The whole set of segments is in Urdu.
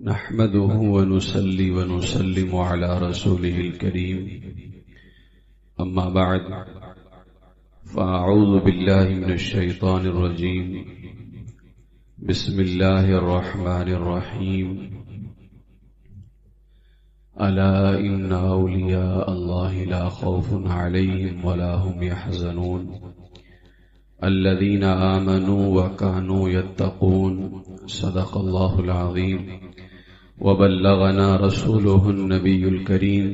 نحمده ونصلي ونسلم على رسوله الكريم أما بعد فأعوذ بالله من الشيطان الرجيم بسم الله الرحمن الرحيم ألا إن أولياء الله لا خوف عليهم ولا هم يحزنون الذين آمنوا وكانوا يتقون صدق الله العظيم وبلغنا رسوله النبي الكريم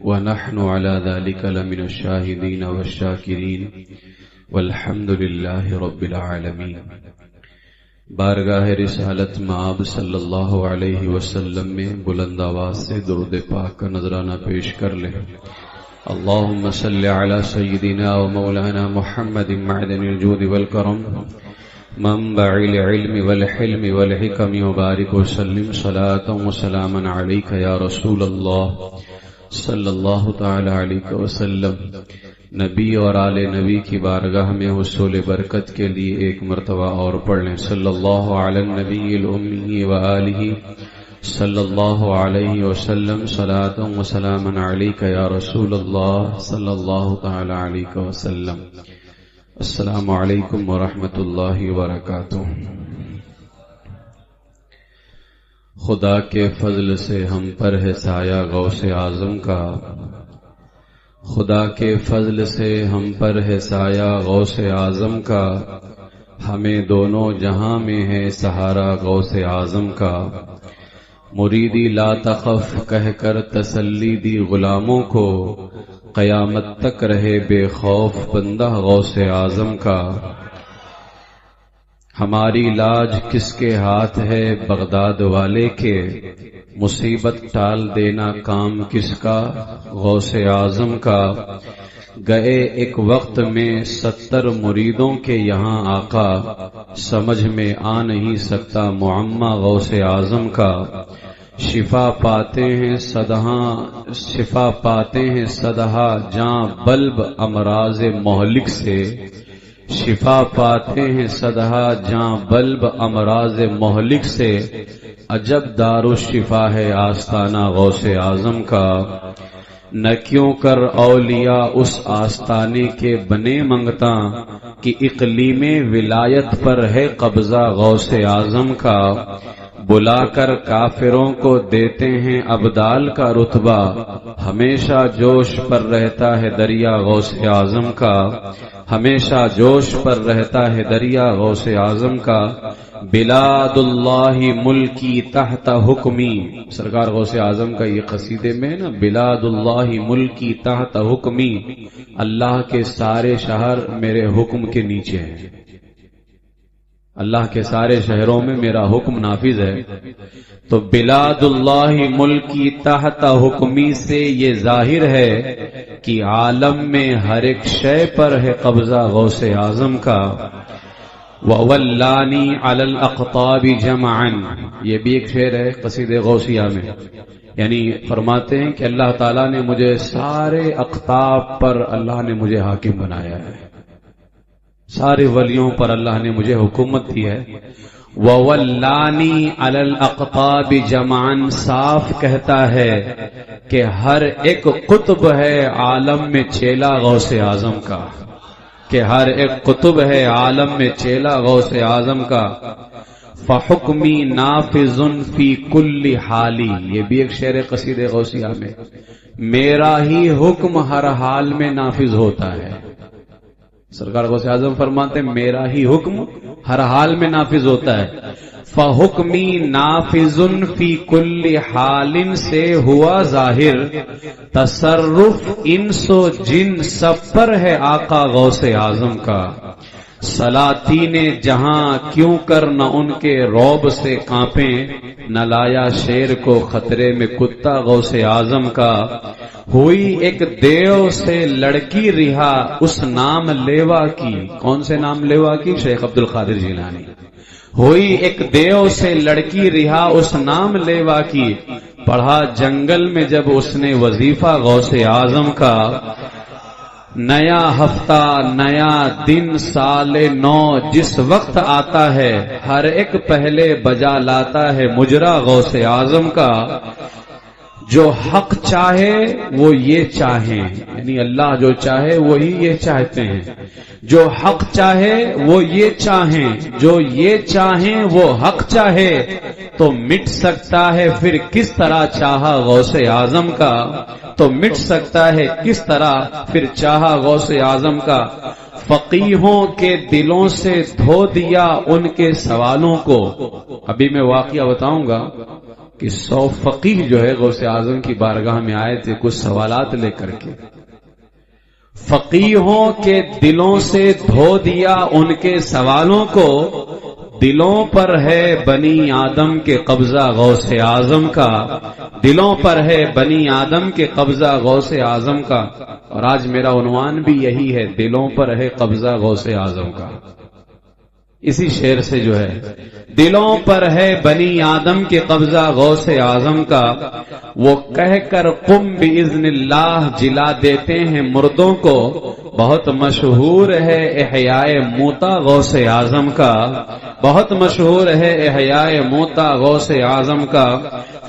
ونحن على ذلك لمن الشاهدين والشاكرين والحمد لله رب العالمين۔ بارگاہ رسالت مآب صلی اللہ علیہ وسلم میں بلند آواز سے درود پاک کا نذرانہ پیش کر لیں۔ اللهم صل على سيدنا ومولانا محمد معدن الجود والكرم منبع العلم والحلم والحكم وبارك وسلم صلاة وسلاما عليك يا رسول الله صلی اللہ تعالی علیہ وسلم۔ نبی اور آل نبی کی بارگاہ میں حصول برکت کے لیے ایک مرتبہ اور پڑھ لیں۔ صلی اللہ علی النبی الامی وآلہ صلی اللہ علیہ وسلم صلاة وسلاما علیک یا رسول اللہ صلی اللہ تعالی علیہ وسلم۔ السلام علیکم ورحمۃ اللہ وبرکاتہ۔ خدا کے فضل سے ہم پر ہے سایہ غوث اعظم کا، خدا کے فضل سے ہم پر ہے سایہ غوث اعظم کا، ہمیں دونوں جہاں میں ہے سہارا غوث اعظم کا۔ مریدی لا تخف کہہ کر تسلی دی غلاموں کو، قیامت تک رہے بے خوف بندہ غوث اعظم کا۔ ہماری لاج کس کے ہاتھ ہے بغداد والے کے، مصیبت ٹال دینا کام کس کا غوث اعظم کا۔ گئے ایک وقت میں 70 مریدوں کے یہاں آقا، سمجھ میں آ نہیں سکتا معمہ غوث اعظم کا۔ شفا پاتے ہیں صدہا جاں بلب امراض مہلک سے، شفا پاتے ہیں صدہا جاں بلب امراض مہلک سے۔ عجب دار الشفا ہے آستانہ غوث اعظم کا، نہ کیوں کر اولیاء اس آستانے کے بنے منگتا، کہ اقلیم ولایت پر ہے قبضہ غوث اعظم کا۔ بلا کر کافروں کو دیتے ہیں ابدال کا رتبہ، ہمیشہ جوش پر رہتا ہے دریا غوث اعظم کا، ہمیشہ جوش پر رہتا ہے دریا غوث اعظم کا۔ بلاد اللہ ملکی تحت حکمی، سرکار غوث اعظم کا یہ قصیدے میں نا، بلاد اللہ ملکی تحت حکمی، اللہ کے سارے شہر میرے حکم کے نیچے ہیں، اللہ کے سارے شہروں میں میرا حکم نافذ ہے۔ تو بلاد اللہ ملکی تحت حکمی سے یہ ظاہر ہے کہ عالم میں ہر ایک شے پر ہے قبضہ غوث اعظم کا۔ وَوَلَّانِي عَلَى الْأَقْطَابِ جَمْعًا، یہ بھی ایک شعر ہے قصید غوثیہ میں، یعنی فرماتے ہیں کہ اللہ تعالیٰ نے مجھے سارے اقطاب پر اللہ نے مجھے حاکم بنایا ہے، سارے ولیوں پر اللہ نے مجھے حکومت دی ہے۔ وَوَلَّانِي عَلَى الْأَقْطَابِ جَمْعًا صاف کہتا ہے کہ ہر ایک قطب ہے عالم میں چیلا غوث اعظم کا، کہ ہر ایک قطب ہے عالم میں چیلا غوث اعظم کا۔ فَحُکْمِي نَافِذٌ فِي كُلِّ حَالٍ، یہ بھی ایک شعر قصید غوثیہ میں، میرا ہی حکم ہر حال میں نافذ ہوتا ہے۔ سرکار غوث اعظم فرماتے ہیں میرا ہی حکم ہر حال میں نافذ ہوتا ہے۔ فَحُکْمِي نَافِذٌ فِي كُلِّ حَالٍ سے ہوا ظاہر، تصرف انس و جن سب پر ہے آقا غوث اعظم کا۔ سلاطین جہاں کیوں کر نہ ان کے رعب سے کانپیں، نہ لایا شیر کو خطرے میں کتا غوث اعظم کا۔ ہوئی ایک دیو سے لڑکی رہا اس نام لیوا کی، کون سے نام لیوا کی؟ شیخ عبد القادر جیلانی۔ ہوئی ایک دیو سے لڑکی رہا اس نام لیوا کی، پڑھا جنگل میں جب اس نے وظیفہ غوث اعظم کا۔ نیا ہفتہ، نیا دن، سال نو جس وقت آتا ہے، ہر ایک پہلے بجا لاتا ہے مجرا غوث اعظم کا۔ جو حق چاہے وہ یہ چاہیں، یعنی اللہ جو چاہے وہی یہ چاہتے ہیں۔ جو حق چاہے وہ یہ چاہیں، جو یہ چاہیں وہ حق چاہے، تو مٹ سکتا ہے پھر کس طرح چاہا غوث اعظم کا، تو مٹ سکتا ہے کس طرح پھر چاہا غوث اعظم کا۔ فقیہوں کے دلوں سے دھو دیا ان کے سوالوں کو۔ ابھی میں واقعہ بتاؤں گا کہ 100 فقیہ جو ہے غوث اعظم کی بارگاہ میں آئے تھے کچھ سوالات لے کر کے۔ فقیہوں کے دلوں سے دھو دیا ان کے سوالوں کو، دلوں پر ہے بنی آدم کے قبضہ غوث اعظم کا، دلوں پر ہے بنی آدم کے قبضہ غوث اعظم کا۔ اور آج میرا عنوان بھی یہی ہے، دلوں پر ہے قبضہ غوث اعظم کا۔ اسی شعر سے جو ہے، دلوں پر ہے بنی آدم کے قبضہ غوث اعظم کا، وہ کہہ کر قم باذن اللہ جلا دیتے ہیں مردوں کو۔ بہت مشہور ہے احیاء موتی غوث اعظم کا، بہت مشہور ہے احیاء موتی غوث اعظم کا۔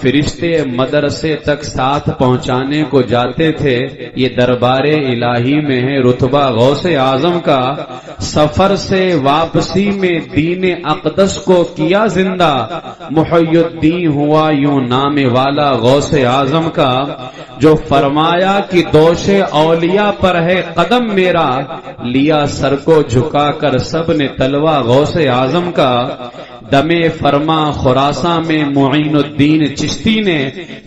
فرشتے مدرسے تک ساتھ پہنچانے کو جاتے تھے، یہ دربار الہی میں ہے رتبہ غوث اعظم کا۔ سفر سے واپسی میں دین اقدس کو کیا زندہ، محی الدین ہوا یوں نام والا غوث اعظم کا۔ جو فرمایا کہ دوش اولیاء پر ہے قدم میرا، لیا سر کو جھکا کر سب نے تلوا غوث اعظم کا۔ دم فرما خراساں میں معین الدین چشتی نے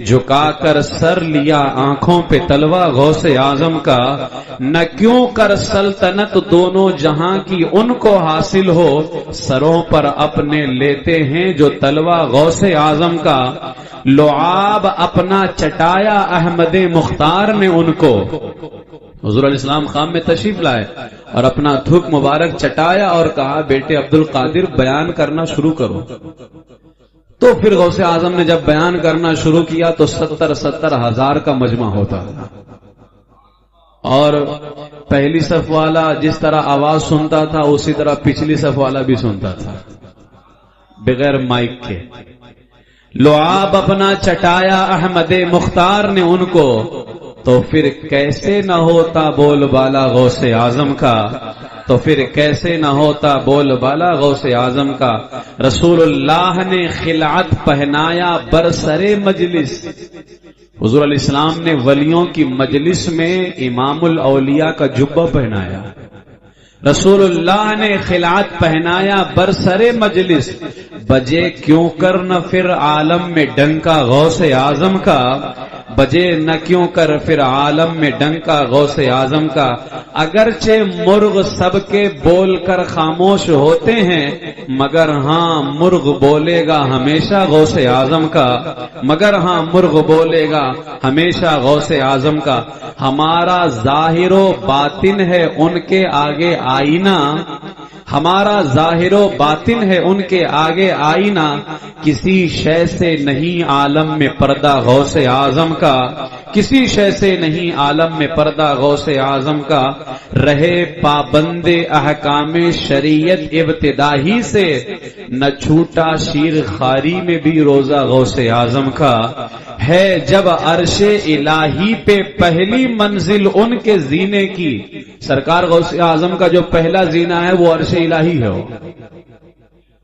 جھکا کر سر لیا آنکھوں پہ تلوا غوث اعظم کا۔ نہ کیوں کر سلطنت دونوں جہاں کی ان کو حاصل ہو، سروں پر اپنے لیتے ہیں جو تلوا غوث اعظم کا۔ لعاب اپنا چٹایا احمد مختار نے ان کو، حضور علیہ السلام خام میں تشریف لائے اور اپنا تھوک مبارک چٹایا اور کہا بیٹے عبد القادر بیان کرنا شروع کرو۔ تو پھر غوث اعظم نے جب بیان کرنا شروع کیا تو 70 ہزار کا مجمع ہوتا تھا، اور پہلی صف والا جس طرح آواز سنتا تھا اسی طرح پچھلی صف والا بھی سنتا تھا بغیر مائک کے۔ لعاب اپنا چٹایا احمد مختار نے ان کو، تو پھر کیسے نہ ہوتا بول بالا غوث اعظم کا، تو پھر کیسے نہ ہوتا بول بالا غوث اعظم کا۔ رسول اللہ نے خلعت پہنایا برسر مجلس، حضور علیہ السلام نے ولیوں کی مجلس میں امام الاولیاء کا جبہ پہنایا۔ رسول اللہ نے خلعت پہنایا برسر مجلس، بجے کیوں کر نہ پھر عالم میں ڈنکا غوث اعظم کا، بجے نہ کیوں کر پھر عالم میں ڈنکا غوث اعظم کا۔ اگرچہ مرغ سب کے بول کر خاموش ہوتے ہیں، مگر ہاں مرغ بولے گا ہمیشہ غوث اعظم کا، مگر ہاں مرغ بولے گا ہمیشہ غوث اعظم کا۔ ہمارا ظاہر و باطن ہے ان کے آگے آئینہ، ہمارا ظاہر و باطن ہے ان کے آگے آئینہ، کسی شے سے نہیں عالم میں پردہ غوث اعظم کا، کسی شے سے نہیں عالم میں پردہ غوث اعظم کا۔ رہے پابند احکام شریعت ابتدا ہی سے، نہ چھوٹا شیر خاری میں بھی روزہ غوث اعظم کا۔ ہے جب عرش الہی پہ پہلی منزل ان کے زینے کی، سرکار غوث اعظم کا جو پہلا زینہ ہے وہ عرش الہی ہے۔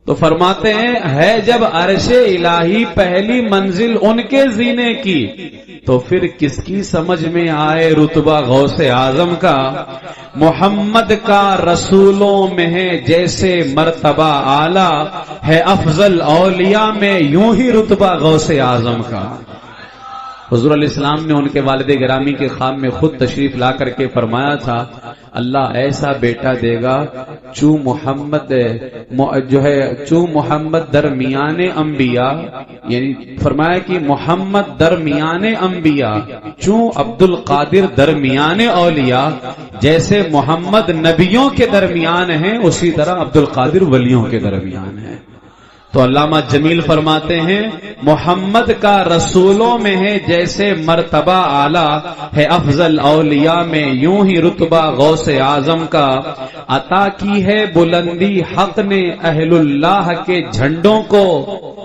تو فرماتے ہیں ہے جب عرش الہی پہلی منزل ان کے زینے کی، تو پھر کس کی سمجھ میں آئے رتبہ غوث اعظم کا۔ محمد کا رسولوں میں ہے جیسے مرتبہ اعلیٰ، ہے افضل اولیاء میں یوں ہی رتبہ غوث اعظم کا۔ حضور علیہ السلام نے ان کے والد گرامی کے خواب میں خود تشریف لا کر کے فرمایا تھا اللہ ایسا بیٹا دے گا چوں محمد درمیان انبیاء، یعنی فرمایا کہ محمد درمیان انبیاء، چوں عبد القادر درمیان اولیاء، جیسے محمد نبیوں کے درمیان ہیں اسی طرح عبد القادر ولیوں کے درمیان ہیں۔ تو علامہ جمیل فرماتے ہیں محمد کا رسولوں میں ہے جیسے مرتبہ اعلیٰ ہے افضل اولیاء میں، یوں ہی رتبہ غوث اعظم کا عطا کی ہے بلندی حق نے اہل اللہ کے جھنڈوں کو،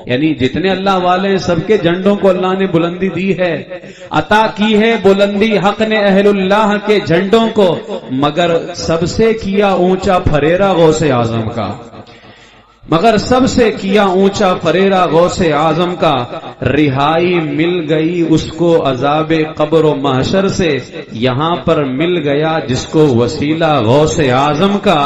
یعنی جتنے اللہ والے ہیں سب کے جھنڈوں کو اللہ نے بلندی دی ہے، عطا کی ہے بلندی حق نے اہل اللہ کے جھنڈوں کو، مگر سب سے کیا اونچا فریرہ غوث اعظم کا، مگر سب سے کیا اونچا فریرہ غوث اعظم کا، رہائی مل گئی اس کو عذاب قبر و محشر سے، یہاں پر مل گیا جس کو وسیلہ غوث اعظم کا،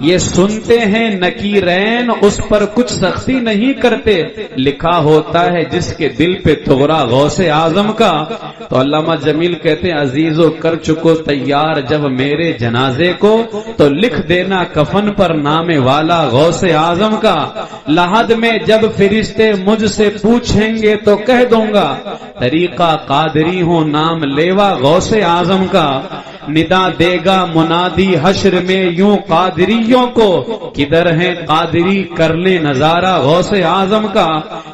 یہ سنتے ہیں نکیرین اس پر کچھ سختی نہیں کرتے، لکھا ہوتا ہے جس کے دل پہ تغرا غوث اعظم کا۔ تو علامہ جمیل کہتے ہیں عزیزو کر چکو تیار جب میرے جنازے کو، تو لکھ دینا کفن پر نام والا غوث اعظم کا، لحد میں جب فرشتے مجھ سے پوچھیں گے تو کہہ دوں گا طریقہ قادری ہوں نام لیوا غوث اعظم کا، ندا دے گا منادی حشر میں یوں قادریوں کو، کدھر ہیں قادری کر لے نظارہ غوث اعظم کا،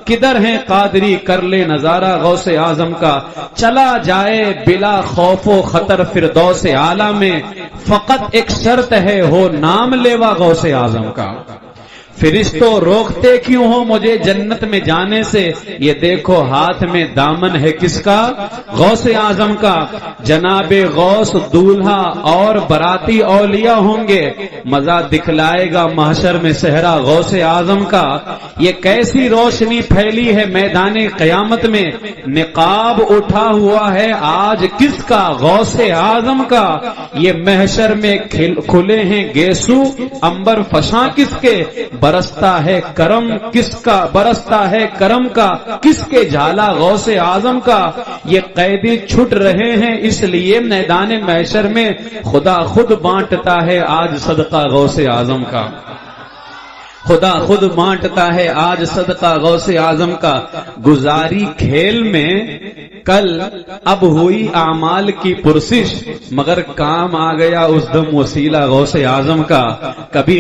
کدھر ہیں قادری کر لے نظارہ غوث اعظم کا، چلا جائے بلا خوف و خطر فردوس اعلیٰ میں، فقط ایک شرط ہے ہو نام لیوا غوث اعظم کا۔ فرشتوں روکتے کیوں ہو مجھے جنت میں جانے سے، یہ دیکھو ہاتھ میں دامن ہے کس کا، غوث اعظم کا، جناب غوث دولہا اور براتی اولیاء ہوں گے، مزہ دکھلائے گا محشر میں صحرا غوث اعظم کا، یہ کیسی روشنی پھیلی ہے میدان قیامت میں، نقاب اٹھا ہوا ہے آج کس کا، غوث اعظم کا، یہ محشر میں کھلے ہیں گیسو انبر فشاں کس کے، برستا ہے کرم کس کا، برستا ہے کرم کا کس کے جھالا غوث اعظم کا، یہ قیدی چھٹ رہے ہیں اس لیے میدان محشر میں خدا خود بانٹتا ہے آج صدقہ غوث اعظم کا، خدا خود بانٹتا ہے آج صدقہ غوث اعظم کا، گزاری کھیل میں کل اب ہوئی اعمال کی پرسش، مگر کام آ گیا اس دم وسیلہ غوث اعظم کا، کبھی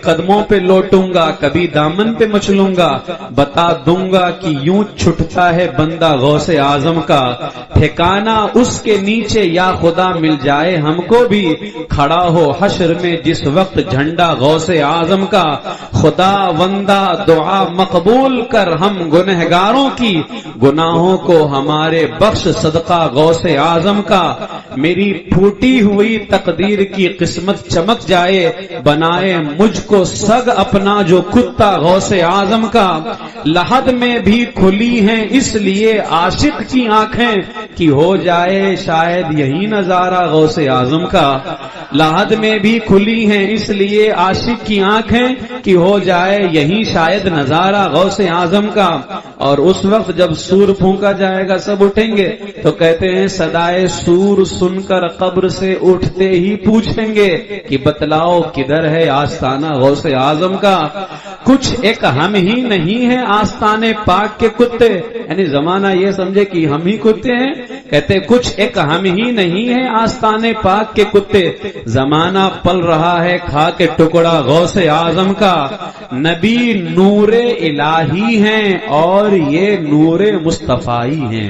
قدموں پہ لوٹوں گا کبھی دامن پہ مچلوں گا، بتا دوں گا کہ یوں چھٹتا ہے بندہ غوث اعظم کا، ٹھکانہ اس کے نیچے یا خدا مل جائے ہم کو بھی، کھڑا ہو حشر میں جس وقت جھنڈا غوث اعظم کا، خدا وندہ دعا مقبول کر ہم گنہگاروں کی، گناہوں کو ہمارے بخش صدقہ غوث اعظم کا، میری پھوٹی ہوئی تقدیر کی قسمت چمک جائے، بنائے مجھ کو سگ اپنا جو کتا غوث اعظم کا، لحد میں بھی کھلی ہیں اس لیے عاشق کی آنکھیں کہ ہو جائے شاید یہی نظارہ غوث اعظم کا، لحد میں بھی کھلی ہیں اس لیے عاشق کی آنکھیں کہ ہو جائے یہی شاید نظارہ غوث اعظم کا، اور اس وقت جب سور پھونکا جائے گا سب اٹھیں گے تو کہتے ہیں صدائے سور سن کر قبر سے اٹھتے ہی پوچھیں گے کہ بتلاؤ کدھر ہے آستانہ غوث اعظم کا، کچھ ایک ہم ہی نہیں ہے آستانے پاک کے کتے، یعنی زمانہ یہ سمجھے کہ ہم ہی کتے ہیں، کہتے کچھ ایک ہم ہی نہیں ہے آستانے پاک کے کتے، زمانہ پل رہا ہے کھا کے ٹکڑا غوث اعظم کا، نبی نور الہی ہیں اور یہ نور مصطفی ہیں،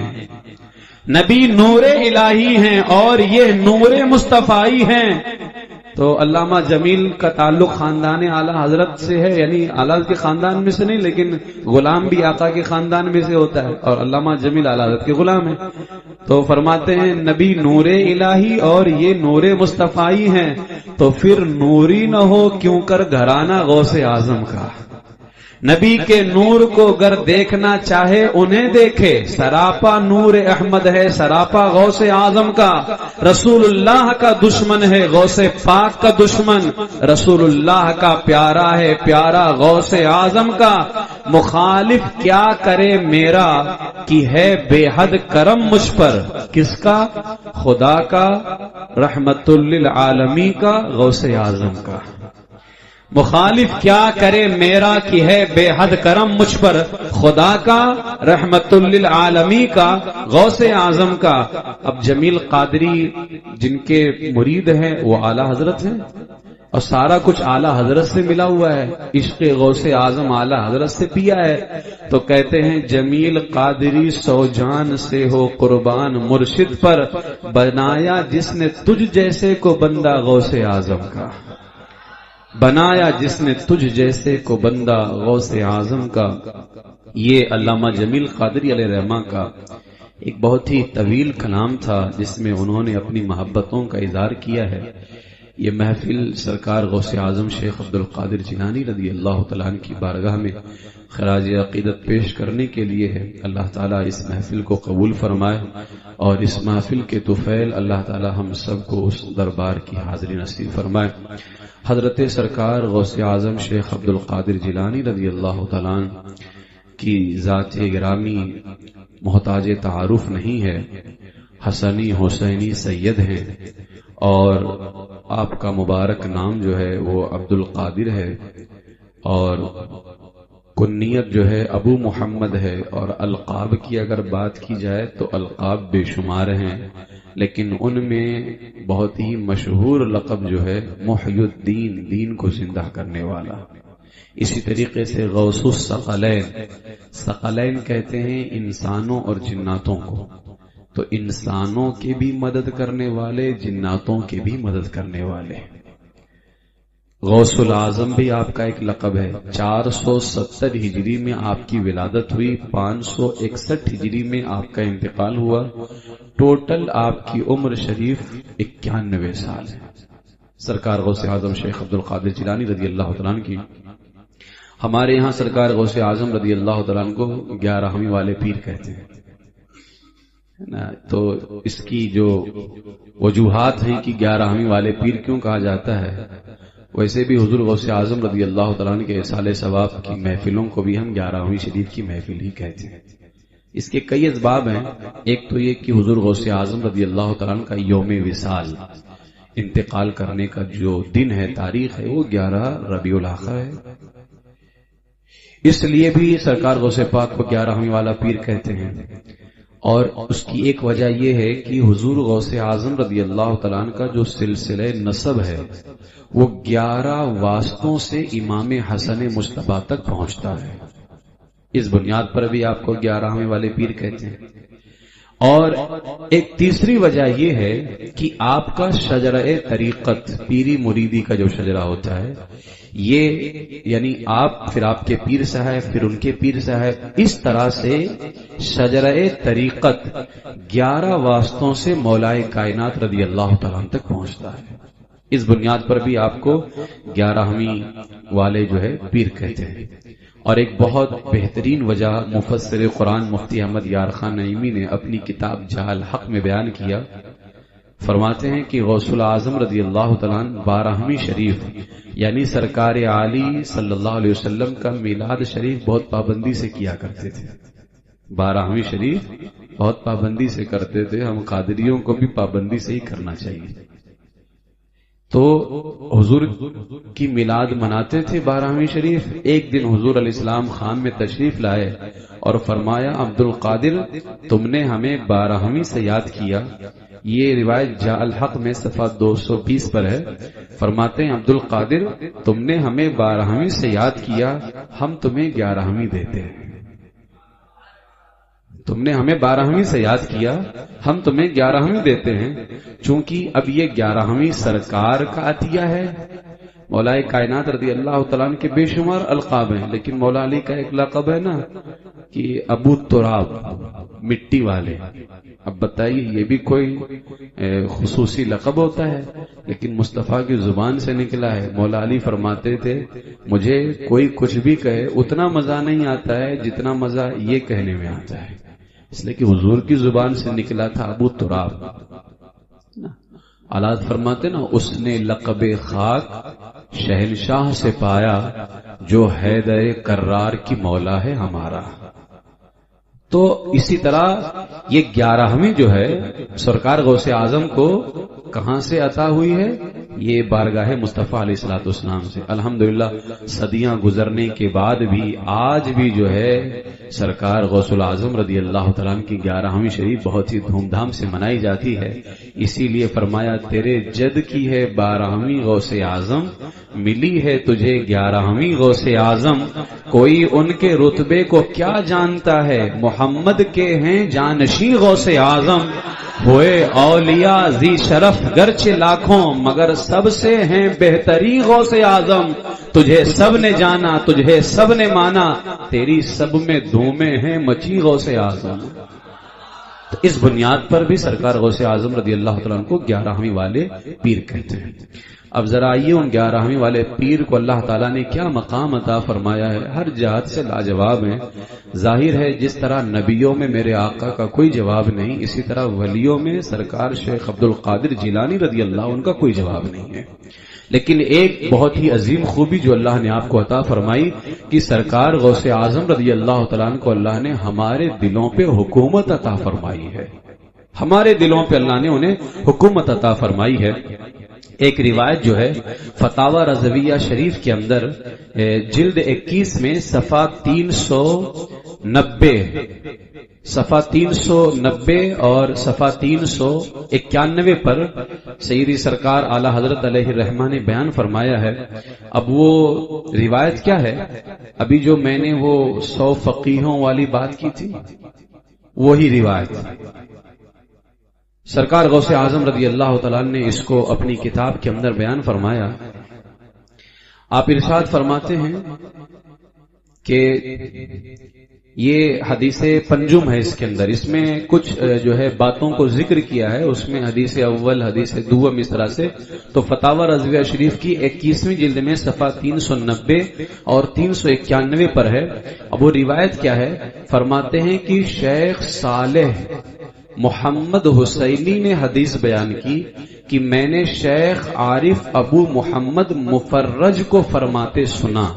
نبی نور الہی ہیں اور یہ نور مصطفی ہیں۔ تو علامہ جمیل کا تعلق خاندان اعلیٰ حضرت سے ہے، یعنی اعلیٰ کے خاندان میں سے نہیں لیکن غلام بھی آقا کے خاندان میں سے ہوتا ہے، اور علامہ جمیل اعلیٰ حضرت کے غلام ہیں، تو فرماتے ہیں نبی نور الہی اور یہ نور مصطفی ہیں، تو پھر نوری نہ ہو کیوں کر گھرانہ غوث اعظم کا، نبی کے نور کو گر دیکھنا چاہے انہیں دیکھے، سراپا نور احمد ہے سراپا غوث اعظم کا، رسول اللہ کا دشمن ہے غوث پاک کا دشمن، رسول اللہ کا پیارا ہے پیارا غوث اعظم کا، مخالف کیا کرے میرا کہ ہے بے حد کرم مجھ پر، کس کا، خدا کا، رحمت للعالمین کا، غوث اعظم کا، مخالف کیا کرے میرا کہ ہے بے حد کرم مجھ پر، خدا کا، رحمت للعالمین کا، غوث اعظم کا۔ اب جمیل قادری جن کے مرید ہیں وہ اعلی حضرت ہیں، اور سارا کچھ اعلیٰ حضرت سے ملا ہوا ہے، عشق غوث اعظم اعلیٰ حضرت سے پیا ہے، تو کہتے ہیں جمیل قادری سو جان سے ہو قربان مرشد پر، بنایا جس نے تجھ جیسے کو بندہ غوث اعظم کا، بنایا جس نے تجھ جیسے کو بندہ غوث اعظم کا۔ یہ علامہ جمیل قادری علیہ رحمہ کا ایک بہت ہی طویل کلام تھا جس میں انہوں نے اپنی محبتوں کا اظہار کیا ہے۔ یہ محفل سرکار غوث اعظم شیخ عبد القادر جیلانی رضی اللہ تعالیٰ عنہ کی بارگاہ میں خراج عقیدت پیش کرنے کے لیے ہے۔ اللہ تعالیٰ اس محفل کو قبول فرمائے اور اس محفل کے طفیل اللہ تعالیٰ ہم سب کو اس دربار کی حاضری نصیب فرمائے۔ حضرت سرکار غوث اعظم شیخ عبد القادر جیلانی رضی اللہ تعالیٰ عنہ کی ذات گرامی محتاج تعارف نہیں ہے، حسنی حسینی سید ہیں، اور آپ کا مبارک نام جو ہے وہ عبد القادر ہے، اور کنیت جو ہے ابو محمد ہے، اور القاب کی اگر بات کی جائے تو القاب بے شمار ہیں، لیکن ان میں بہت ہی مشہور لقب جو ہے محی الدین، دین کو زندہ کرنے والا۔ اسی طریقے سے غوث الثقلین، ثقلین کہتے ہیں انسانوں اور جناتوں کو، تو انسانوں کی بھی مدد کرنے والے، جناتوں کی بھی مدد کرنے والے۔ غوث العظم بھی آپ کا ایک لقب ہے۔ 470 ہجری میں آپ کی ولادت ہوئی، 561 ہجری میں آپ کا انتقال ہوا، ٹوٹل آپ کی عمر شریف 91 سال ہے۔ سرکار غوث اعظم شیخ عبد القادر جیلانی رضی اللہ تعالیٰ عنہ کی، ہمارے یہاں سرکار غوث اعظم رضی اللہ تعالیٰ عنہ کو 11ویں والے پیر کہتے ہیں تو اس کی جو وجوہات ہیں کہ 11ویں والے پیر کیوں کہا جاتا ہے، ویسے بھی حضور غوث اعظم رضی اللہ تعالیٰ عنہ کے اصال ثواب کی محفلوں کو بھی ہم 11ویں شریف کی محفل ہی کہتے ہیں۔ اس کے کئی اسباب ہیں، ایک تو یہ کہ حضور غوث اعظم رضی اللہ تعالیٰ عنہ کا یوم وصال، انتقال کرنے کا جو دن ہے، تاریخ ہے، وہ 11 ربیع الاخر ہے، اس لیے بھی سرکار غوث پاک کو 11ویں والا پیر کہتے ہیں۔ اور اس کی ایک وجہ یہ ہے کہ حضور غوث اعظم رضی اللہ تعالیٰ عنہ کا جو سلسلہ نسب ہے وہ 11 واسطوں سے امام حسن مجتبیٰ تک پہنچتا ہے، اس بنیاد پر بھی آپ کو 11ویں والے پیر کہتے ہیں۔ اور ایک تیسری وجہ یہ ہے کہ آپ کا شجرہ طریقت، پیری مریدی کا جو شجرہ ہوتا ہے، یہ یعنی آپ، پھر آپ کے پیر صاحب، پھر ان کے پیر صاحب، اس طرح سے شجرہ طریقت 11 واسطوں سے مولائے کائنات رضی اللہ تعالیٰ تک پہنچتا ہے، اس بنیاد پر بھی آپ کو 11ویں والے جو ہے پیر کہتے ہیں۔ اور ایک بہت بہترین وجہ مفسر قرآن مفتی احمد یار خان نعیمی نے اپنی کتاب جہل الحق میں بیان کیا، فرماتے ہیں کہ غوث العظم رضی اللہ تعالیٰ 12ویں شریف یعنی سرکار عالی صلی اللہ علیہ وسلم کا میلاد شریف بہت پابندی سے کیا کرتے تھے، 12ویں شریف بہت پابندی سے کرتے تھے، ہم قادریوں کو بھی پابندی سے ہی کرنا چاہیے۔ تو حضور کی میلاد مناتے تھے 12ویں شریف۔ ایک دن حضور علیہ السلام خان میں تشریف لائے اور فرمایا، عبد القادر تم نے ہمیں 12ویں سے یاد کیا، یہ روایت جاء الحق میں صفحہ 220 پر ہے۔ فرماتے ہیں عبد القادر تم نے ہمیں 12ویں سے یاد کیا، ہم تمہیں 11ویں دیتے ہیں۔ تم نے ہمیں 12ویں سے یاد کیا، ہم تمہیں 11ویں دیتے ہیں، چونکہ اب یہ 11ویں سرکار کا عطیہ ہے۔ مولا کائنات رضی اللہ تعالیٰ عنہ کے بے شمار القاب ہیں، لیکن مولا علی کا ایک لقب ہے نا کہ ابو تراب، مٹی والے۔ اب بتائیے یہ بھی کوئی خصوصی لقب ہوتا ہے، لیکن مصطفیٰ کی زبان سے نکلا ہے۔ مولا علی فرماتے تھے مجھے کوئی کچھ بھی کہے اتنا مزہ نہیں آتا ہے جتنا مزہ یہ کہنے میں آتا ہے، اس لیے کہ حضور کی زبان سے نکلا تھا ابو تراب۔ آلات فرماتے نا، اس نے لقب خاک شہنشاہ سے پایا، جو حیدر کرار کی مولا ہے ہمارا۔ تو اسی طرح یہ 11ویں جو ہے سرکار غوث اعظم کو کہاں سے عطا ہوئی ہے؟ یہ بارگاہ مصطفیٰ علیہ الصلوۃ والسلام سے الحمدللہ صدیاں گزرنے کے بعد بھی آج بھی جو ہے سرکار غوث العظم رضی اللہ تعالیٰ عنہ کی 11ویں شریف بہت ہی دھوم دھام سے منائی جاتی ہے. اسی لیے فرمایا تیرے جد کی ہے 12ویں غوث اعظم، ملی ہے تجھے 11ویں غوث اعظم، کوئی ان کے رتبے کو کیا جانتا ہے، محمد کے ہیں جانشین غوث اعظم، ہوئے اولیاء ذی شرف گرچہ لاکھوں مگر سب سے ہیں بہترین غوث اعظم، تجھے سب نے جانا تجھے سب نے مانا، تیری سب میں دھومیں ہیں مچی غوث اعظم. تو اس بنیاد پر بھی سرکار غوث اعظم رضی اللہ تعالیٰ عنہ کو 11ویں والے پیر کہتے ہیں. اب ذرا آئیے ان 11ویں والے پیر کو اللہ تعالیٰ نے کیا مقام عطا فرمایا ہے، ہر جہت سے لاجواب ہے. ظاہر ہے جس طرح نبیوں میں میرے آقا کا کوئی جواب نہیں، اسی طرح ولیوں میں سرکار شیخ عبد القادر جیلانی رضی اللہ عنہ کا کوئی جواب نہیں ہے. لیکن ایک بہت ہی عظیم خوبی جو اللہ نے آپ کو عطا فرمائی کہ سرکار غوث اعظم رضی اللہ تعالیٰ عنہ کو اللہ نے ہمارے دلوں پہ حکومت عطا فرمائی ہے، ہمارے دلوں پہ اللہ نے انہیں حکومت عطا فرمائی ہے. ایک روایت جو ہے فتاوی رضویہ شریف کے اندر جلد 21 میں صفحہ 390 اور صفحہ 391 پر سیدی سرکار اعلی حضرت علیہ الرحمہ نے بیان فرمایا ہے. اب وہ روایت کیا ہے، ابھی جو میں نے وہ 100 فقیہوں والی بات کی تھی وہی روایت سرکار غوث اعظم رضی اللہ تعالیٰ نے اس کو اپنی کتاب کے اندر بیان فرمایا. آپ ارشاد فرماتے ہیں کہ یہ حدیث پنجم ہے، اس کے اندر اس میں کچھ جو ہے باتوں کو ذکر کیا ہے، اس میں حدیث اول حدیث دوم اس طرح سے. تو فتاوی رضویہ شریف کی 21ویں جلد میں صفحہ 390 اور 391 پر ہے. اب وہ روایت کیا ہے، فرماتے ہیں کہ شیخ صالح محمد حسینی نے حدیث بیان کی کہ میں نے شیخ عارف ابو محمد مفرج کو فرماتے سنا.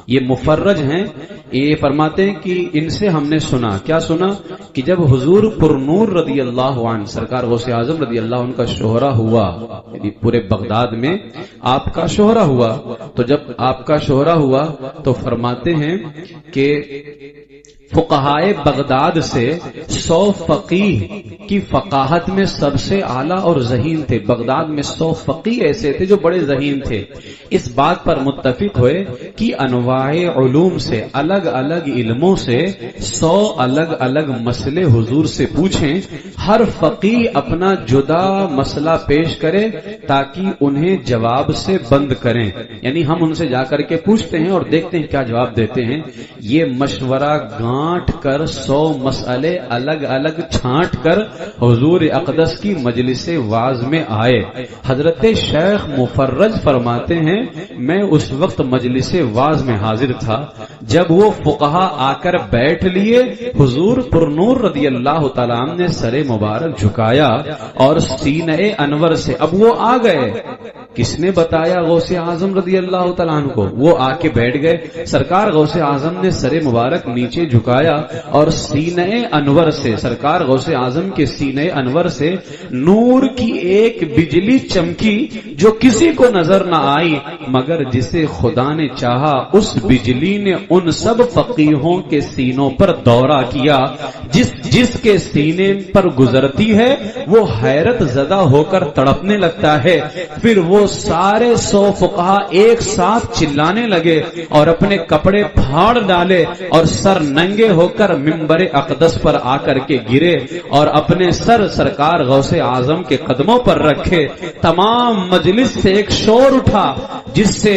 یہ مفرج ہیں، یہ فرماتے ہیں کہ ان سے ہم نے سنا، کیا سنا کہ جب حضور پرنور رضی اللہ عنہ سرکار غوث اعظم رضی اللہ عنہ کا شہرہ ہوا، یعنی پورے بغداد میں آپ کا شہرہ ہوا، تو جب آپ کا شہرہ ہوا تو فرماتے ہیں کہ فقہائے بغداد سے 100 فقیہ کی فقاہت میں سب سے اعلیٰ اور ذہین تھے. بغداد میں 100 فقیہ ایسے تھے جو بڑے ذہین تھے. اس بات پر متفق ہوئے کہ انواع علوم سے الگ الگ علموں سے 100 الگ الگ مسئلے حضور سے پوچھیں، ہر فقیہ اپنا جدا مسئلہ پیش کرے تاکہ انہیں جواب سے بند کریں. یعنی ہم ان سے جا کر کے پوچھتے ہیں اور دیکھتے ہیں کیا جواب دیتے ہیں. یہ مشورہ گانٹ کر 100 مسئلے الگ الگ چھانٹ کر حضور اقدس کی مجلس واعظ میں آئے. حضرت شیخ مفرج فرماتے ہیں میں اس وقت مجلس واعظ میں حاضر تھا جب وہ فقہا آ کر بیٹھ لیے. حضور پرنور رضی اللہ تعالیٰ عنہ نے سر مبارک جھکایا اور سینہ انور سے، اب وہ آ گئے، کس نے بتایا غوث اعظم رضی اللہ تعالیٰ عنہ کو، وہ آ کے بیٹھ گئے. سرکار غوث اعظم نے سر مبارک نیچے جھکایا اور سینہ انور سے، سرکار غوث اعظم کے سینہ انور سے نور کی ایک بجلی چمکی جو کسی کو نظر نہ آئی مگر جسے خدا نے چاہا اس بجلی نے ان سب فقیہوں کے سینوں پر دورہ کیا. جس کے سینے پر گزرتی ہے وہ حیرت زدہ ہو کر تڑپنے لگتا ہے. پھر وہ سارے 100 فقہا ایک ساتھ چلانے لگے اور اپنے کپڑے پھاڑ ڈالے اور سر ننگے ہو کر منبر اقدس پر آ کر کے گرے اور اپنے سر سرکار غوث اعظم کے قدموں پر رکھے. تمام مجلس سے ایک شور اٹھا جس سے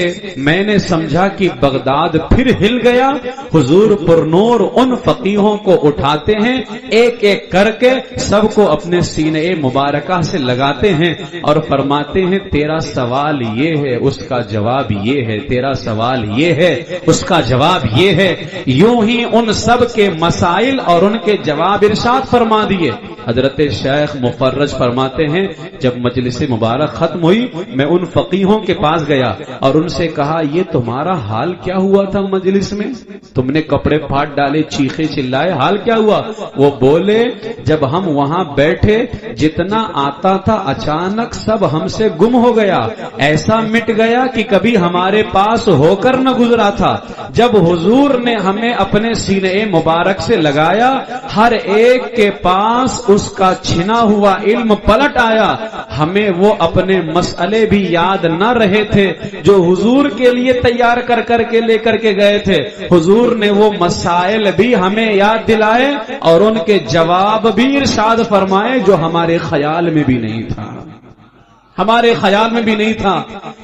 میں نے سمجھا کہ بغداد پھر ہل گیا. حضور پرنور ان فقیہوں کو اٹھاتے ہیں، ایک ایک کر کے سب کو اپنے سینے مبارکہ سے لگاتے ہیں اور فرماتے ہیں تیرا سوال یہ ہے، اس کا جواب یہ ہے، تیرا سوال یہ ہے، اس کا جواب یہ ہے. یوں ہی ان سب کے مسائل اور ان کے جواب ارشاد فرما دیے. حضرت شیخ مفرج فرماتے ہیں جب مجلس مبارک ختم ہوئی میں ان فقیہوں کے پاس گیا اور ان سے کہا یہ تمہارا حال کیا ہوا تھا مجلس میں؟ تم نے کپڑے پھاٹ ڈالے، چیخے چلائے، حال کیا ہوا؟ وہ بولے جب ہم وہاں بیٹھے جتنا آتا تھا اچانک سب ہم سے گم ہو گیا، ایسا مٹ گیا کہ کبھی ہمارے پاس ہو کر نہ گزرا تھا۔ جب حضور نے ہمیں اپنے سینے مبارک سے لگایا ہر ایک کے پاس اس کا چھنا ہوا علم پلٹ آیا، ہمیں وہ اپنے مسئلے بھی یاد نہ رہے تھے جو حضور کے لیے تیار کر کے لے کر کے گئے تھے۔ حضور نے وہ مسائل بھی ہمیں یاد دلائے اور ان کے جواب بھی ارشاد فرمائے جو ہمارے خیال میں بھی نہیں تھا، ہمارے خیال میں بھی نہیں تھا۔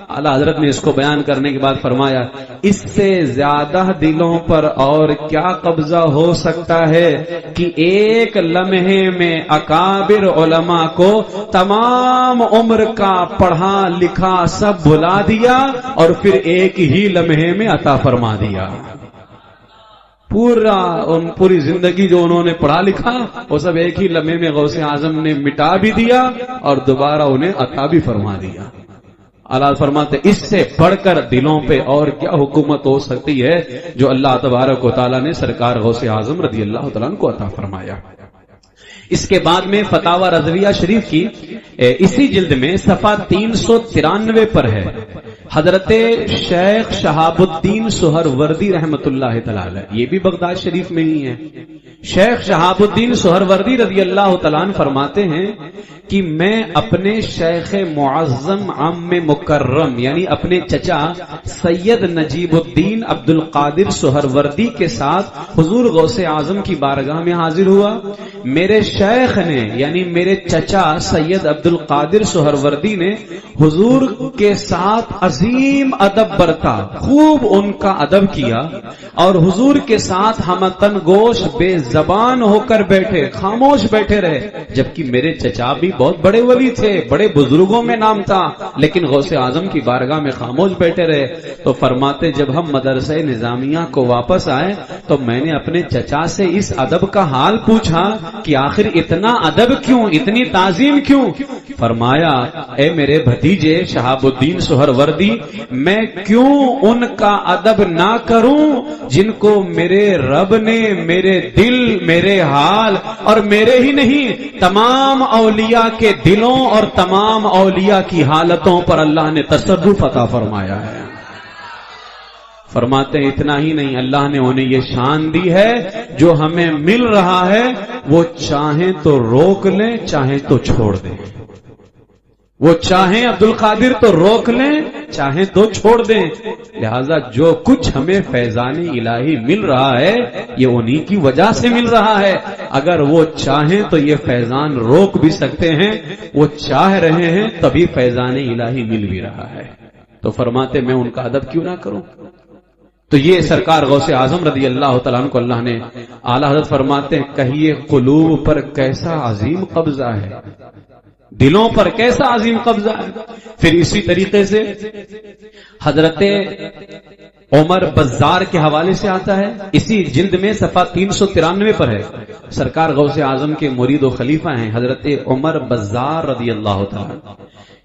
اعلیٰ حضرت نے اس کو بیان کرنے کے بعد فرمایا اس سے زیادہ دلوں پر اور کیا قبضہ ہو سکتا ہے کہ ایک لمحے میں اکابر علماء کو تمام عمر کا پڑھا لکھا سب بھلا دیا اور پھر ایک ہی لمحے میں عطا فرما دیا۔ پوری زندگی جو انہوں نے پڑھا لکھا وہ سب ایک ہی لمحے میں غوث اعظم نے مٹا بھی دیا اور دوبارہ انہیں عطا بھی فرما دیا۔ اللہ فرماتے اس سے بڑھ کر دلوں پہ اور کیا حکومت ہو سکتی ہے جو اللہ تبارک و تعالیٰ نے سرکار غوث اعظم رضی اللہ تعالیٰ عنہ کو عطا فرمایا۔ اس کے بعد میں فتاوی رضویہ شریف کی اسی جلد میں صفحہ 393 پر ہے، حضرت شیخ شہاب الدین سہروردی رحمت اللہ تعالی، یہ بھی بغداد شریف میں ہی ہے۔ شیخ شہاب الدین سہروردی رضی اللہ تعالیٰ عنہ فرماتے ہیں کہ میں اپنے شیخ معظم عم مکرم یعنی اپنے چچا سید نجیب الدین عبد القادر سہروردی کے ساتھ حضور غوث اعظم کی بارگاہ میں حاضر ہوا۔ میرے شیخ نے یعنی میرے چچا سید عبد القادر سہروردی نے حضور کے ساتھ عظیم ادب برتا، خوب ان کا ادب کیا اور حضور کے ساتھ ہمتن گوش بے زبان ہو کر بیٹھے، خاموش بیٹھے رہے، جبکہ میرے چچا بھی بہت بڑے ولی تھے، بڑے بزرگوں میں نام تھا، لیکن غوث اعظم کی بارگاہ میں خاموش بیٹھے رہے۔ تو فرماتے جب ہم مدرسہ نظامیہ کو واپس آئے تو میں نے اپنے چچا سے اس ادب کا حال پوچھا کہ آخر اتنا ادب کیوں، اتنی تعظیم کیوں؟ فرمایا اے میرے بھتیجے شہاب الدین سہروردی، میں کیوں ان کا ادب نہ کروں جن کو میرے رب نے میرے دل، میرے حال اور میرے ہی نہیں تمام اولیاء کے دلوں اور تمام اولیاء کی حالتوں پر اللہ نے تصرف عطا فرمایا ہے۔ فرماتے ہیں اتنا ہی نہیں، اللہ نے انہیں یہ شان دی ہے جو ہمیں مل رہا ہے وہ چاہیں تو روک لیں چاہیں تو چھوڑ دیں، وہ چاہیں عبد القادر تو روک لیں چاہیں تو چھوڑ دیں۔ لہذا جو کچھ ہمیں فیضان الہی مل رہا ہے یہ انہی کی وجہ سے مل رہا ہے، اگر وہ چاہیں تو یہ فیضان روک بھی سکتے ہیں، وہ چاہ رہے ہیں تبھی فیضان الہی مل بھی رہا ہے۔ تو فرماتے میں ان کا ادب کیوں نہ کروں؟ تو یہ سرکار غوث اعظم رضی اللہ تعالیٰ عنہ کو اللہ نے اعلیٰ حضرت فرماتے ہیں کہیے قلوب پر کیسا عظیم قبضہ ہے، دلوں پر کیسا عظیم قبضہ ہے۔ پھر اسی طریقے سے حضرت عمر بزار کے حوالے سے آتا ہے، اسی جلد میں صفحہ 393 پر ہے، سرکار غوث اعظم کے مرید و خلیفہ ہیں حضرت عمر بزار رضی اللہ تعالیٰ،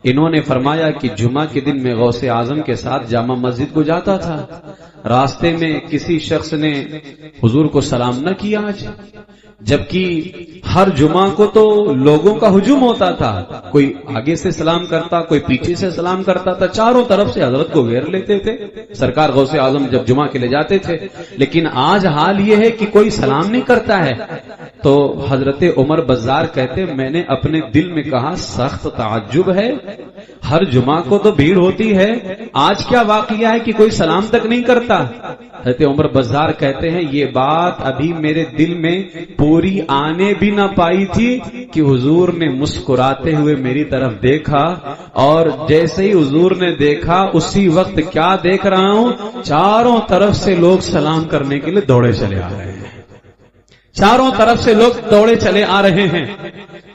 انہوں نے فرمایا کہ جمعہ کے دن میں غوث اعظم کے ساتھ جامع مسجد کو جاتا تھا، راستے میں کسی شخص نے حضور کو سلام نہ کیا آج، جبکہ ہر جمعہ کو تو لوگوں کا ہجوم ہوتا تھا، کوئی آگے سے سلام کرتا، کوئی پیچھے سے سلام کرتا تھا، چاروں طرف سے حضرت کو گھیر لیتے تھے سرکار غوث اعظم جب جمعہ کے لیے جاتے تھے، لیکن آج حال یہ ہے کہ کوئی سلام نہیں کرتا ہے۔ تو حضرت عمر بزار کہتے میں نے اپنے دل میں کہا سخت تعجب ہے، ہر جمعہ کو تو بھیڑ ہوتی ہے، آج کیا واقعہ ہے کہ کوئی سلام تک نہیں کرتا؟ حضرت عمر بزار کہتے ہیں یہ بات ابھی میرے دل میں پوری آنے بھی نہ پائی تھی کہ حضور نے مسکراتے ہوئے میری طرف دیکھا، اور جیسے ہی حضور نے دیکھا اسی وقت کیا دیکھ رہا ہوں، چاروں طرف سے لوگ سلام کرنے کے لیے دوڑے چلے آ رہے ہیں، چاروں طرف سے لوگ دوڑے چلے آ رہے ہیں۔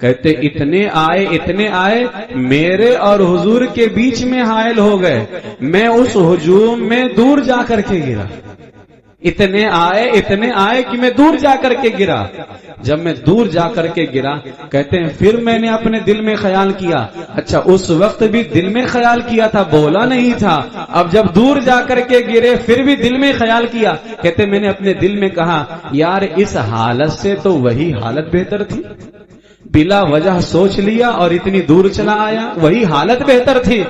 کہتے اتنے آئے میرے اور حضور کے بیچ میں حائل ہو گئے، میں اس ہجوم میں دور جا کر کے گرا، اتنے آئے کہ میں دور جا کر کے گرا. جب میں دور جا کر کے گرا، کہتے ہیں پھر میں نے اپنے دل میں خیال کیا. اچھا اس وقت بھی دل میں خیال کیا تھا، بولا نہیں تھا. اب جب دور جا کر کے گرے پھر بھی دل میں خیال کیا. کہتے میں نے اپنے دل میں کہا یار اس حالت سے تو وہی حالت بہتر تھی. بلا وجہ سوچ لیا اور اتنی دور چلا آیا، وہی حالت بہتر تھی.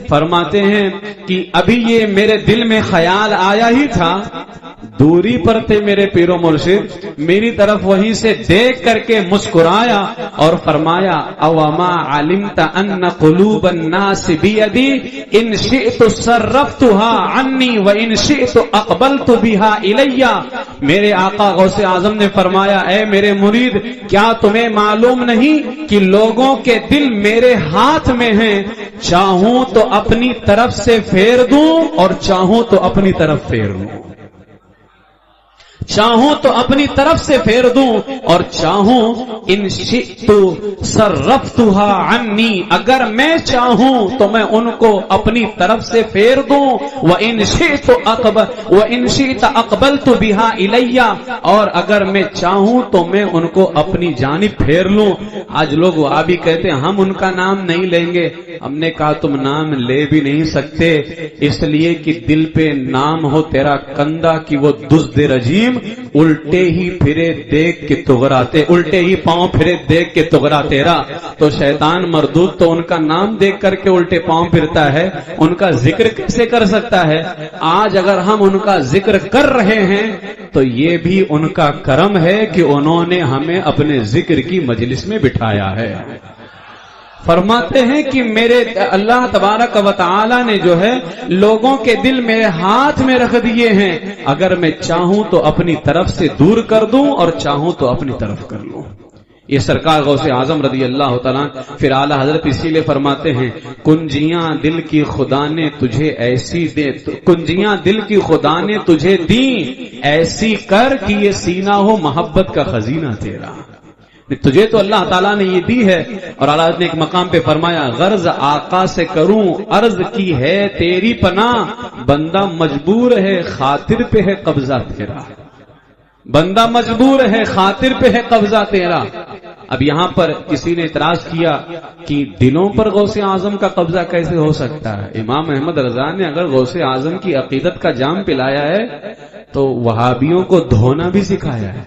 فرماتے ہیں کہ ابھی یہ میرے دل میں خیال آیا ہی تھا، دوری پر تھے میرے پیر و مرشد، میری طرف وہیں سے دیکھ کر کے مسکرایا اور فرمایا اوما علمت ان قلوب الناس بیدی ان شئت صرفتها عنی وان شئت اقبلت بها الی. میرے آقا غوث اعظم نے فرمایا اے میرے مرید، کیا تمہیں معلوم نہیں کہ لوگوں کے دل میرے ہاتھ میں ہیں، چاہوں تو اپنی طرف سے پھیر دوں اور چاہوں تو اپنی طرف پھیر دوں. چاہوں تو اپنی طرف سے پھیر دوں اور چاہوں ان شئت صرفتها عنی، اگر میں چاہوں تو میں ان کو اپنی طرف سے پھیر دوں. وان شئت اقبلت بها الی، اور اگر میں چاہوں تو میں ان کو اپنی جانب پھیر لوں. آج لوگ وہابی کہتے ہیں ہم ان کا نام نہیں لیں گے. ہم نے کہا تم نام لے بھی نہیں سکتے، اس لیے کہ دل پہ نام ہو تیرا کندھا کہ وہ دزد رجیم الٹے ہی پھرے دیکھ کے تغراتے، الٹے ہی پاؤں پھرے دیکھ کے تغرا تیرا. تو شیطان مردود تو ان کا نام دیکھ کر کے الٹے پاؤں پھرتا ہے، ان کا ذکر کیسے کر سکتا ہے؟ آج اگر ہم ان کا ذکر کر رہے ہیں تو یہ بھی ان کا کرم ہے کہ انہوں نے ہمیں اپنے ذکر کی مجلس میں بٹھایا ہے. فرماتے ہیں کہ میرے اللہ تبارک و تعالی نے جو ہے لوگوں کے دل میرے ہاتھ میں رکھ دیے ہیں، اگر میں چاہوں تو اپنی طرف سے دور کر دوں اور چاہوں تو اپنی طرف کر لوں. یہ سرکار غوث اعظم رضی اللہ تعالیٰ پھر اعلی حضرت اسی لیے فرماتے ہیں کنجیاں دل کی خدا نے تجھے ایسی دے، کنجیاں دل کی خدا نے تجھے دیں ایسی کر کہ یہ سینہ ہو محبت کا خزینہ تیرا. تجھے تو اللہ تعالیٰ نے یہ دی ہے. اور اعلیٰ نے ایک مقام پہ فرمایا غرض آقا سے کروں عرض کی ہے تیری پناہ، بندہ مجبور ہے خاطر پہ ہے قبضہ تیرا. بندہ مجبور ہے خاطر پہ ہے قبضہ تیرا. اب یہاں پر کسی نے اعتراض کیا کہ دلوں پر غوث اعظم کا قبضہ کیسے ہو سکتا ہے؟ امام احمد رضا نے اگر غوث اعظم کی عقیدت کا جام پلایا ہے تو وہابیوں کو دھونا بھی سکھایا ہے.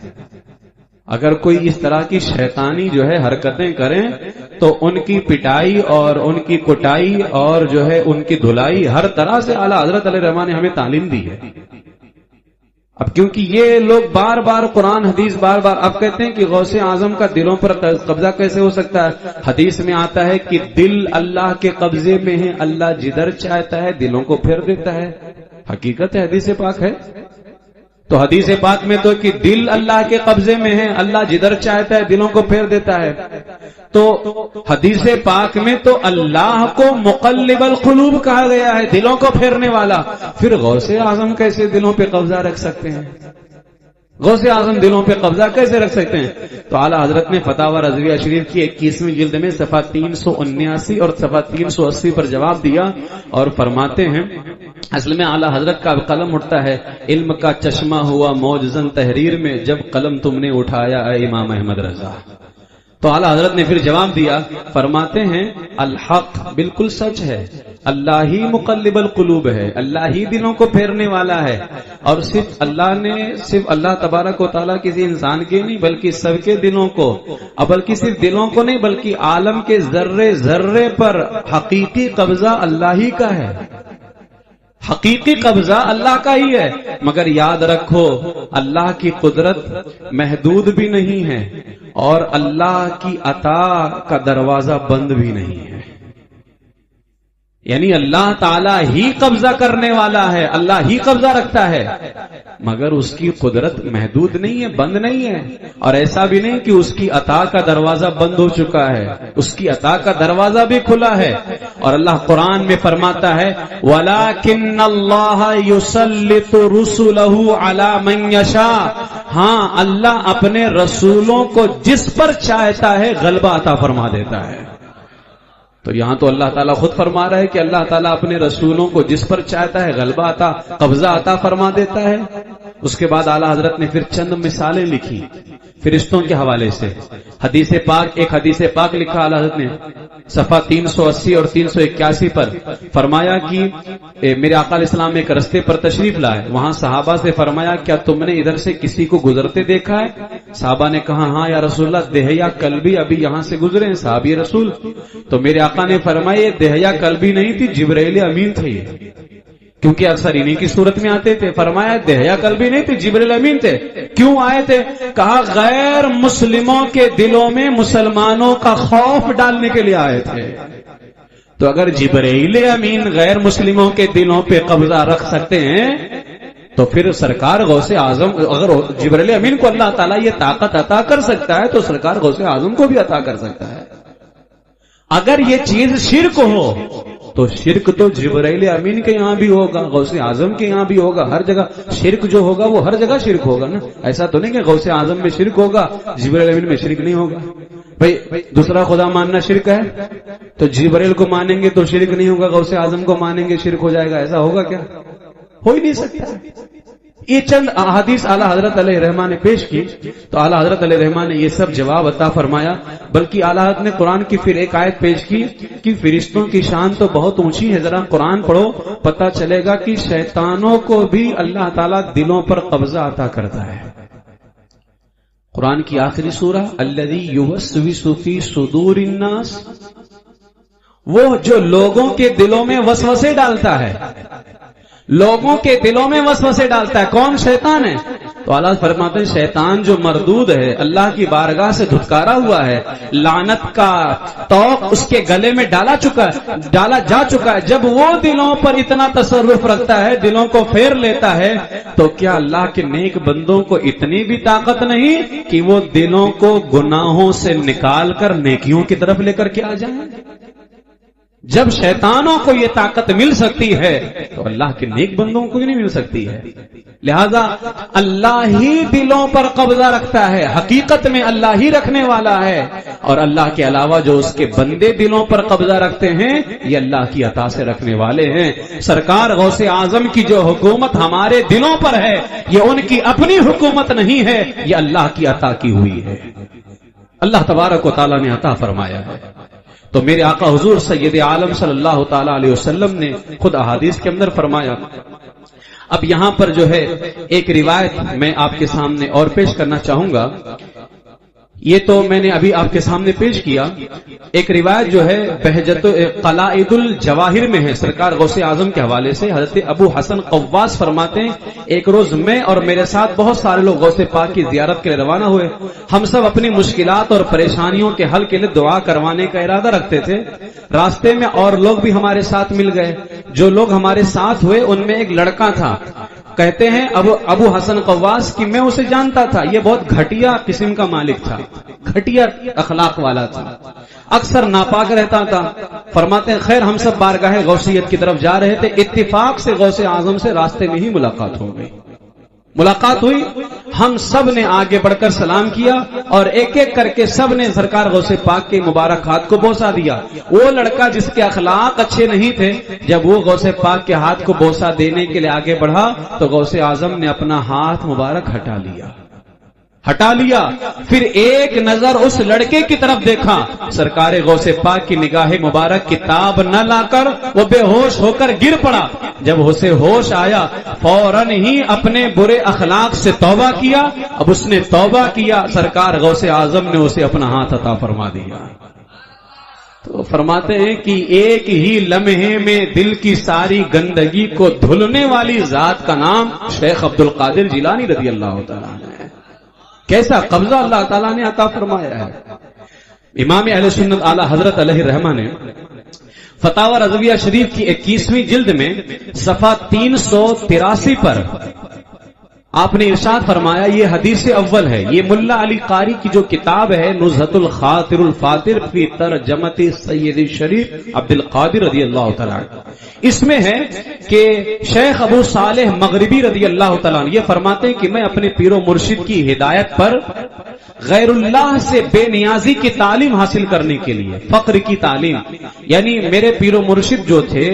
اگر کوئی اس طرح کی شیطانی جو ہے حرکتیں کریں تو ان کی پٹائی اور ان کی کٹائی اور جو ہے ان کی دھلائی ہر طرح سے اعلیٰ حضرت علیہ الرحمٰن نے ہمیں تعلیم دی ہے. اب کیونکہ یہ لوگ بار بار قرآن حدیث بار بار اب کہتے ہیں کہ غوث اعظم کا دلوں پر قبضہ کیسے ہو سکتا ہے؟ حدیث میں آتا ہے کہ دل اللہ کے قبضے میں ہے، اللہ جدھر چاہتا ہے دلوں کو پھیر دیتا ہے. حقیقت ہے، حدیث پاک ہے. تو حدیث پاک میں تو کہ دل اللہ کے قبضے میں ہے، اللہ جدھر چاہتا ہے دلوں کو پھیر دیتا ہے. تو حدیث پاک میں تو اللہ کو مقلب القلوب کہا گیا ہے، دلوں کو پھیرنے والا. پھر غوث اعظم کیسے دلوں پہ قبضہ رکھ سکتے ہیں؟ غوث اعظم دلوں پہ قبضہ کیسے رکھ سکتے ہیں؟ تو اعلیٰ حضرت نے فتاوی رضویہ شریف کی 21ویں جلد میں صفحہ 379 اور صفحہ 380 پر جواب دیا اور فرماتے ہیں اصل میں اعلیٰ حضرت کا قلم اٹھتا ہے علم کا چشمہ ہوا موجزن تحریر میں جب قلم تم نے اٹھایا اے امام احمد رضا. تو اعلیٰ حضرت نے پھر جواب دیا، فرماتے ہیں الحق بالکل سچ ہے، اللہ ہی مقلب القلوب ہے، اللہ ہی دلوں کو پھیرنے والا ہے. اور صرف اللہ تبارک و تعالیٰ کسی انسان کے نہیں بلکہ سب کے دلوں کو، اور بلکہ صرف دلوں کو نہیں بلکہ عالم کے ذرے ذرے پر حقیقی قبضہ اللہ ہی کا ہے. حقیقی قبضہ اللہ کا ہی ہے. مگر یاد رکھو اللہ کی قدرت محدود بھی نہیں ہے اور اللہ کی عطا کا دروازہ بند بھی نہیں ہے. یعنی اللہ تعالیٰ ہی قبضہ کرنے والا ہے، اللہ ہی قبضہ رکھتا ہے، مگر اس کی قدرت محدود نہیں ہے، بند نہیں ہے. اور ایسا بھی نہیں کہ اس کی عطا کا دروازہ بند ہو چکا ہے، اس کی عطا کا دروازہ بھی کھلا ہے. اور اللہ قرآن میں فرماتا ہے وَلَكِنَّ اللَّهَ يُسَلِّطُ رُسُلَهُ عَلَى مَن يَشَاءُ. ہاں اللہ اپنے رسولوں کو جس پر چاہتا ہے غلبہ عطا فرما دیتا ہے. تو یہاں تو اللہ تعالیٰ خود فرما رہا ہے کہ اللہ تعالیٰ اپنے رسولوں کو جس پر چاہتا ہے غلبہ عطا قبضہ عطا فرما دیتا ہے. اس کے بعد اعلیٰ حضرت نے پھر چند مثالیں لکھی فرشتوں کے حوالے سے. حدیث پاک، ایک حدیث پاک لکھا اعلیٰ حضرت نے صفحہ 380 اور 381 پر، فرمایا کہ میرے آقا علیہ السلام ایک رستے پر تشریف لائے. وہاں صحابہ سے فرمایا کیا تم نے ادھر سے کسی کو گزرتے دیکھا ہے؟ صحابہ نے کہا ہاں یا رسول اللہ، دہیا کلبی ابھی یہاں سے گزرے ہیں صحابی رسول. تو میرے آقا نے فرمایا یہ دہیا کلبی نہیں تھی، جبرائیل امین تھے، کیونکہ اکثر انہی کی صورت میں آتے تھے. فرمایا دہیا کلبی نہیں تھی، جبرائیل امین تھے. کیوں آئے تھے؟ کہا غیر مسلموں کے دلوں میں مسلمانوں کا خوف ڈالنے کے لیے آئے تھے. تو اگر جبرائیل امین غیر مسلموں کے دلوں پہ قبضہ رکھ سکتے ہیں تو پھر سرکار غوث اعظم، اگر جبرائیل امین کو اللہ تعالیٰ یہ طاقت عطا کر سکتا ہے تو سرکار غوث اعظم کو بھی عطا کر سکتا ہے. اگر یہ چیز شرک ہو تو شرک تو جبرائیل امین کے یہاں بھی ہوگا، غوث اعظم کے یہاں بھی ہوگا. ہر جگہ شرک جو ہوگا وہ ہر جگہ شرک ہوگا نا. ایسا تو نہیں کہ غوث اعظم میں شرک ہوگا جبرائیل امین میں شرک نہیں ہوگا. بھئی دوسرا خدا ماننا شرک ہے تو جبرائیل کو مانیں گے تو شرک نہیں ہوگا، غوث اعظم کو مانیں گے شرک ہو جائے گا. ایسا ہوگا کیا؟ ہو ہی نہیں سکتا. یہ چند احادیث اعلیٰ حضرت علیہ رحمٰن نے پیش کی تو اعلیٰ حضرت علیہ رحمٰن نے یہ سب جواب عطا فرمایا. بلکہ اعلیٰ حضرت نے قرآن کی پھر ایک آیت پیش کی کہ فرشتوں کی شان تو بہت اونچی ہے. ذرا قرآن پڑھو، پتہ چلے گا کہ شیطانوں کو بھی اللہ تعالیٰ دلوں پر قبضہ عطا کرتا ہے. قرآن کی آخری سورہ الذی یوسوس فی صدور الناس، وہ جو لوگوں کے دلوں میں وسوسے ڈالتا ہے، لوگوں کے دلوں میں وسوسے ڈالتا ہے. کون؟ شیطان ہے. تو اللہ فرماتے ہیں شیطان جو مردود ہے، اللہ کی بارگاہ سے دھتکارا ہوا ہے، لعنت کا توق اس کے گلے میں ڈالا جا چکا ہے. جب وہ دلوں پر اتنا تصرف رکھتا ہے، دلوں کو پھیر لیتا ہے، تو کیا اللہ کے نیک بندوں کو اتنی بھی طاقت نہیں کہ وہ دلوں کو گناہوں سے نکال کر نیکیوں کی طرف لے کر کے آ جائیں؟ جب شیطانوں کو یہ طاقت مل سکتی ہے تو اللہ کے نیک بندوں کو نہیں مل سکتی ہے. لہذا اللہ ہی دلوں پر قبضہ رکھتا ہے، حقیقت میں اللہ ہی رکھنے والا ہے، اور اللہ کے علاوہ جو اس کے بندے دلوں پر قبضہ رکھتے ہیں یہ اللہ کی عطا سے رکھنے والے ہیں. سرکار غوث اعظم کی جو حکومت ہمارے دلوں پر ہے یہ ان کی اپنی حکومت نہیں ہے، یہ اللہ کی عطا کی ہوئی ہے، اللہ تبارک و تعالیٰ نے عطا فرمایا ہے. تو میرے آقا حضور سید عالم صلی اللہ تعالی علیہ وسلم نے خود احادیث کے اندر فرمایا. اب یہاں پر جو ہے ایک روایت میں آپ کے سامنے اور پیش کرنا چاہوں گا. یہ تو میں نے ابھی آپ کے سامنے پیش کیا. ایک روایت جو ہے بہجت قلائد الجواہر میں ہے سرکار غوث اعظم کے حوالے سے. حضرت ابو حسن قواس فرماتے ہیں ایک روز میں اور میرے ساتھ بہت سارے لوگ غوث پاک کی زیارت کے لیے روانہ ہوئے. ہم سب اپنی مشکلات اور پریشانیوں کے حل کے لیے دعا کروانے کا ارادہ رکھتے تھے. راستے میں اور لوگ بھی ہمارے ساتھ مل گئے. جو لوگ ہمارے ساتھ ہوئے ان میں ایک لڑکا تھا. کہتے ہیں ابو حسن قواس کی میں اسے جانتا تھا، یہ بہت گھٹیا قسم کا مالک تھا، گھٹیا اخلاق والا تھا، اکثر ناپاک رہتا تھا. فرماتے ہیں خیر ہم سب بارگاہ غوثیت کی طرف جا رہے تھے، اتفاق سے غوث اعظم سے راستے میں ہی ملاقات ہو گئی. ملاقات ہوئی، ہم سب نے آگے بڑھ کر سلام کیا اور ایک ایک کر کے سب نے سرکار غوث پاک کے مبارک ہاتھ کو بوسہ دیا. وہ لڑکا جس کے اخلاق اچھے نہیں تھے، جب وہ غوث پاک کے ہاتھ کو بوسہ دینے کے لیے آگے بڑھا تو غوث اعظم نے اپنا ہاتھ مبارک ہٹا لیا. پھر ایک نظر اس لڑکے کی طرف دیکھا، سرکار غوث پاک کی نگاہ مبارک کتاب نہ لا کر وہ بے ہوش ہو کر گر پڑا. جب اسے ہوش آیا فوراً ہی اپنے برے اخلاق سے توبہ کیا. اب اس نے توبہ کیا، سرکار غوث اعظم نے اسے اپنا ہاتھ عطا فرما دیا. تو فرماتے ہیں کہ ایک ہی لمحے میں دل کی ساری گندگی کو دھلنے والی ذات کا نام شیخ عبد القادر جیلانی رضی اللہ تعالیٰ عنہ ہے. کیسا قبضہ اللہ تعالیٰ نے عطا فرمایا ہے. امام اہل سنت اعلی حضرت علیہ رحمہ نے فتاوی رضویہ شریف کی 21ویں جلد میں صفحہ 383 پر آپ نے ارشاد فرمایا، یہ حدیث اول ہے. یہ ملا علی قاری کی جو کتاب ہے نزہۃ الخاطر الفاطر فی ترجمۃ سید شریف عبد القادر رضی اللہ تعالیٰ عنہ، اس میں ہے کہ شیخ ابو صالح مغربی رضی اللہ تعالیٰ عنہ یہ فرماتے ہیں کہ میں اپنے پیر و مرشد کی ہدایت پر غیر اللہ سے بے نیازی کی تعلیم حاصل کرنے کے لیے، فقر کی تعلیم، یعنی میرے پیر و مرشد جو تھے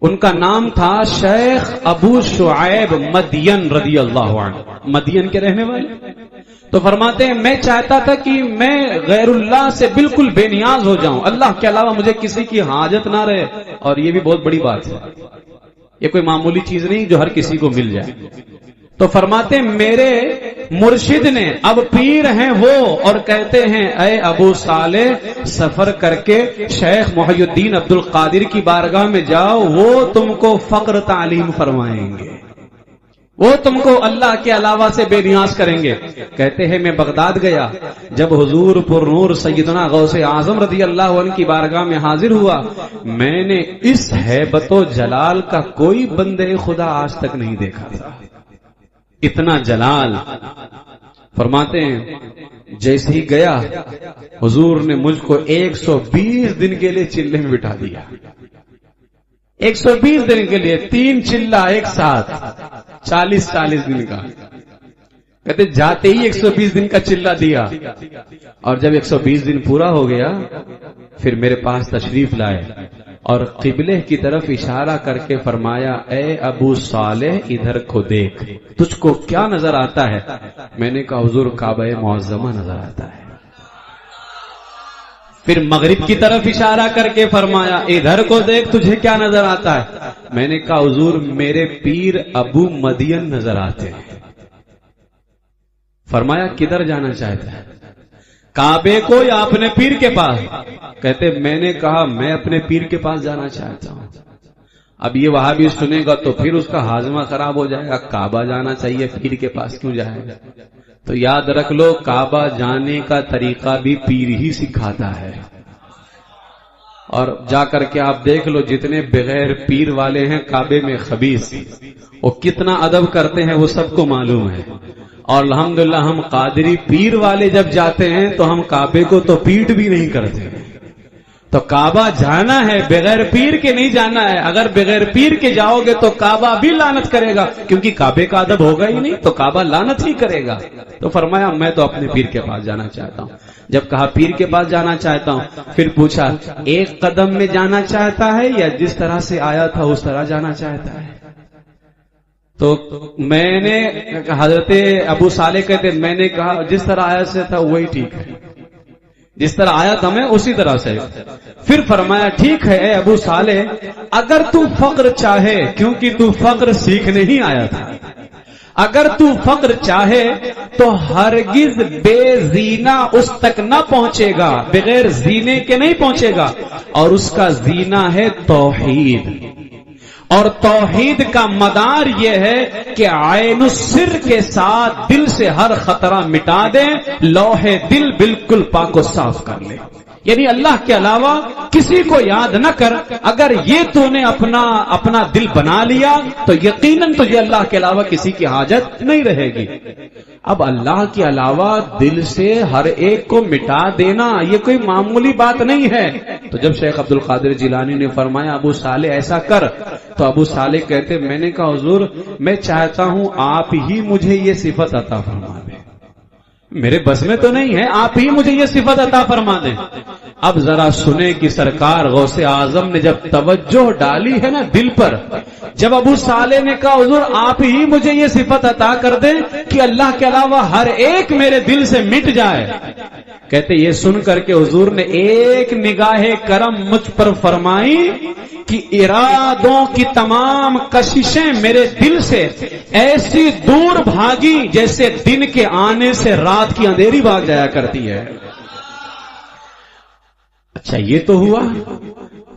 ان کا نام تھا شیخ ابو شعیب مدین رضی اللہ عنہ، مدین کے رہنے والے. تو فرماتے ہیں میں چاہتا تھا کہ میں غیر اللہ سے بالکل بے نیاز ہو جاؤں، اللہ کے علاوہ مجھے کسی کی حاجت نہ رہے. اور یہ بھی بہت بڑی بات ہے، یہ کوئی معمولی چیز نہیں جو ہر کسی کو مل جائے. تو فرماتے ہیں میرے مرشد نے، اب پیر ہیں وہ، اور کہتے ہیں اے ابو صالح سفر کر کے شیخ محی الدین عبد القادر کی بارگاہ میں جاؤ، وہ تم کو فقر تعلیم فرمائیں گے، وہ تم کو اللہ کے علاوہ سے بے نیاز کریں گے. کہتے ہیں میں بغداد گیا، جب حضور پر نور سیدنا غوث اعظم رضی اللہ عنہ کی بارگاہ میں حاضر ہوا، میں نے اس ہیبت و جلال کا کوئی بندے خدا آج تک نہیں دیکھا تھا. اتنا جلال. فرماتے ہیں جیسے ہی گیا حضور نے مجھ کو 120 دن کے لیے چلے میں بٹھا دیا. 120 دن کے لیے 3 چلہ ایک ساتھ، 40 دن کا. کہتے جاتے ہی 120 دن کا چلہ دیا، اور جب 120 دن پورا ہو گیا پھر میرے پاس تشریف لائے اور قبلے کی طرف اشارہ کر کے فرمایا اے ابو صالح ادھر کو دیکھ، تجھ کو کیا نظر آتا ہے؟ میں نے کہا حضور کعبہ معظمہ نظر آتا ہے. پھر مغرب کی طرف اشارہ کر کے فرمایا ادھر کو دیکھ، تجھے کیا نظر آتا ہے؟ میں نے کہا حضور میرے پیر ابو مدین نظر آتے ہیں. فرمایا کدھر جانا چاہتا ہے، کعبے کو یا اپنے پیر کے پاس؟ کہتے میں نے کہا میں اپنے پیر کے پاس جانا چاہتا ہوں. اب یہ وہابی سنے گا تو پھر اس کا ہاضمہ خراب ہو جائے گا، کعبہ جانا چاہیے پیر کے پاس کیوں جائے گا؟ تو یاد رکھ لو کعبہ جانے کا طریقہ بھی پیر ہی سکھاتا ہے. اور جا کر کے آپ دیکھ لو جتنے بغیر پیر والے ہیں کعبے میں خبیث، وہ کتنا ادب کرتے ہیں وہ سب کو معلوم ہے. اور الحمدللہ ہم قادری پیر والے جب جاتے ہیں تو ہم کعبے کو تو پیٹ بھی نہیں کرتے. تو کعبہ جانا ہے، بغیر پیر کے نہیں جانا ہے. اگر بغیر پیر کے جاؤ گے تو کعبہ بھی لعنت کرے گا، کیونکہ کعبے کا ادب ہوگا ہی نہیں تو کعبہ لعنت ہی کرے گا. تو فرمایا میں تو اپنے پیر کے پاس جانا چاہتا ہوں. جب کہا پیر کے پاس جانا چاہتا ہوں، پھر پوچھا ایک قدم میں جانا چاہتا ہے یا جس طرح سے آیا تھا اس طرح جانا چاہتا ہے؟ تو میں نے حضرت ابو صالح کہتے میں نے کہا جس طرح آیا سے تھا وہی ٹھیک ہے، جس طرح آیا تھا میں اسی طرح سے. پھر فرمایا ٹھیک ہے اے ابو صالح اگر تو فقر چاہے، کیونکہ تو فقر سیکھنے ہی آیا تھا، اگر تو فقر چاہے تو ہرگز بے زینہ اس تک نہ پہنچے گا، بغیر زینے کے نہیں پہنچے گا. اور اس کا زینہ ہے توحید، اور توحید کا مدار یہ ہے کہ عین السر کے ساتھ دل سے ہر خطرہ مٹا دیں، لوح دل بالکل پاک و صاف کر لے. یعنی اللہ کے علاوہ کسی کو یاد نہ کر. اگر یہ تو نے اپنا دل بنا لیا تو یقیناً تجھے اللہ کے علاوہ کسی کی حاجت نہیں رہے گی. اب اللہ کے علاوہ دل سے ہر ایک کو مٹا دینا یہ کوئی معمولی بات نہیں ہے. تو جب شیخ عبد القادر جیلانی نے فرمایا ابو صالح ایسا کر، تو ابو صالح کہتے میں نے کہا حضور میں چاہتا ہوں آپ ہی مجھے یہ صفت عطا فرما دیں، میرے بس میں تو نہیں ہے، آپ ہی مجھے یہ صفت عطا فرما دیں. اب ذرا سنیں کہ سرکار غوث اعظم نے جب توجہ ڈالی ہے نا دل پر، جب ابو صالح نے کہا حضور آپ ہی مجھے یہ صفت عطا کر دیں کہ اللہ کے علاوہ ہر ایک میرے دل سے مٹ جائے. کہتے یہ سن کر کے حضور نے ایک نگاہ کرم مجھ پر فرمائی کہ ارادوں کی تمام کششیں میرے دل سے ایسی دور بھاگی جیسے دن کے آنے سے رات کی اندھیری بھاگ جایا کرتی ہے. اچھا یہ تو ہوا.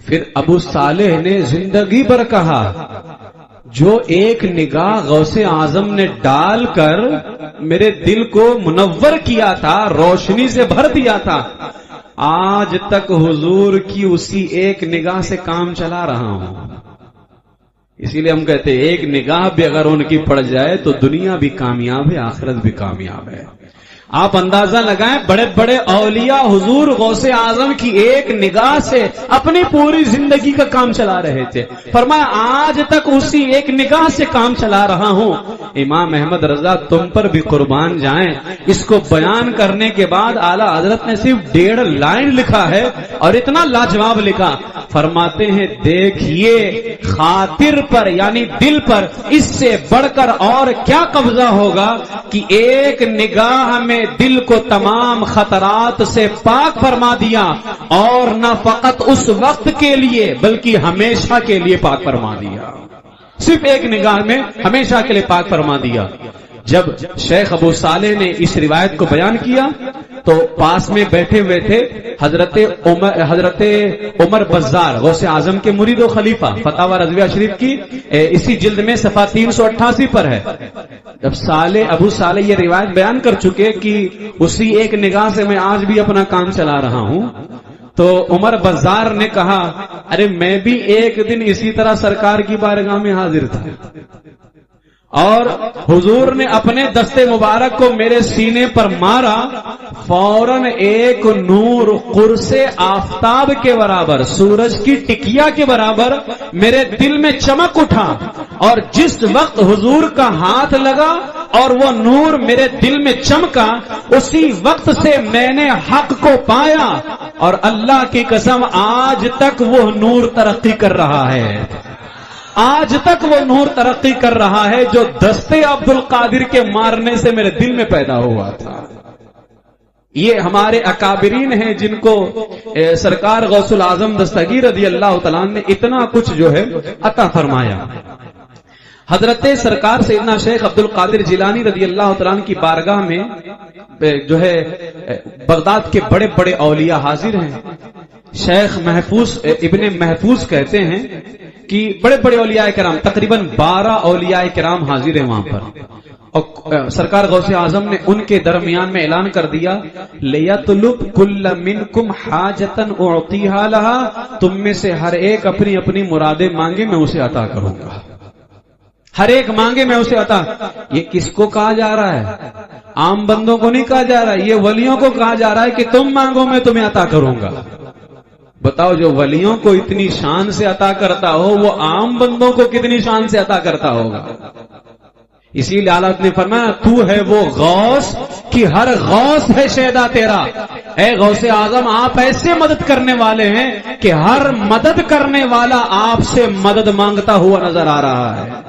پھر ابو صالح نے زندگی بھر کہا جو ایک نگاہ غوث اعظم نے ڈال کر میرے دل کو منور کیا تھا، روشنی سے بھر دیا تھا، آج تک حضور کی اسی ایک نگاہ سے کام چلا رہا ہوں. اسی لیے ہم کہتے ہیں ایک نگاہ بھی اگر ان کی پڑ جائے تو دنیا بھی کامیاب ہے، آخرت بھی کامیاب ہے. آپ اندازہ لگائیں بڑے بڑے اولیاء حضور غوث اعظم کی ایک نگاہ سے اپنی پوری زندگی کا کام چلا رہے تھے. فرمایا آج تک اسی ایک نگاہ سے کام چلا رہا ہوں. امام احمد رضا تم پر بھی قربان جائیں، اس کو بیان کرنے کے بعد اعلیٰ حضرت نے صرف 1.5 لائن لکھا ہے اور اتنا لاجواب لکھا. فرماتے ہیں دیکھیے خاطر پر یعنی دل پر اس سے بڑھ کر اور کیا قبضہ ہوگا کہ ایک نگاہ میں دل کو تمام خطرات سے پاک فرما دیا، اور نہ فقط اس وقت کے لیے بلکہ ہمیشہ کے لیے پاک فرما دیا، صرف ایک نگاہ میں ہمیشہ کے لیے پاک فرما دیا۔ جب شیخ ابو صالح نے اس روایت کو بیان کیا تو پاس میں بیٹھے ہوئے تھے حضرت عمر بزار، غوث اعظم کے مرید و خلیفہ، فتاوی رضویہ شریف کی اسی جلد میں صفحہ 388 پر ہے۔ جب ابو صالح یہ روایت بیان کر چکے کہ اسی ایک نگاہ سے میں آج بھی اپنا کام چلا رہا ہوں، تو عمر بزار نے کہا ارے میں بھی ایک دن اسی طرح سرکار کی بارگاہ میں حاضر تھا، اور حضور نے اپنے دستے مبارک کو میرے سینے پر مارا، فوراً ایک نور قرص آفتاب کے برابر، سورج کی ٹکیا کے برابر میرے دل میں چمک اٹھا، اور جس وقت حضور کا ہاتھ لگا اور وہ نور میرے دل میں چمکا، اسی وقت سے میں نے حق کو پایا، اور اللہ کی قسم آج تک وہ نور ترقی کر رہا ہے، آج تک وہ نور ترقی کر رہا ہے جو دستے عبد القادر کے مارنے سے میرے دل میں پیدا ہوا تھا۔ یہ ہمارے اکابرین ہیں جن کو سرکار غوث الاعظم دستگیر رضی اللہ تعالیٰ نے اتنا کچھ جو ہے عطا فرمایا۔ حضرت سرکار سیدنا شیخ عبد القادر جیلانی رضی اللہ تعالیٰ کی بارگاہ میں جو ہے بغداد کے بڑے بڑے اولیاء حاضر ہیں۔ شیخ محفوظ ابن محفوظ کہتے ہیں کہ بڑے بڑے اولیاء کرام، تقریباً 12 اولیاء کرام حاضر ہیں وہاں پر، اور سرکار غوث اعظم نے ان کے درمیان میں اعلان کر دیا لیطلب کل منکم حاجتن اعطیھا لھا، تم میں سے ہر ایک اپنی اپنی مرادیں مانگے میں اسے عطا کروں گا، ہر ایک مانگے میں اسے عطا۔ یہ کس کو کہا جا رہا ہے؟ عام بندوں کو نہیں کہا جا رہا، یہ ولیوں کو کہا جا رہا ہے کہ تم مانگو میں تمہیں عطا کروں گا۔ بتاؤ جو ولیوں کو اتنی شان سے عطا کرتا ہو وہ عام بندوں کو کتنی شان سے عطا کرتا ہوگا۔ اسی لیے اللہ نے فرمایا تو ہے وہ غوث کہ ہر غوث ہے شیدا تیرا، اے غوث اعظم آپ ایسے مدد کرنے والے ہیں کہ ہر مدد کرنے والا آپ سے مدد مانگتا ہوا نظر آ رہا ہے۔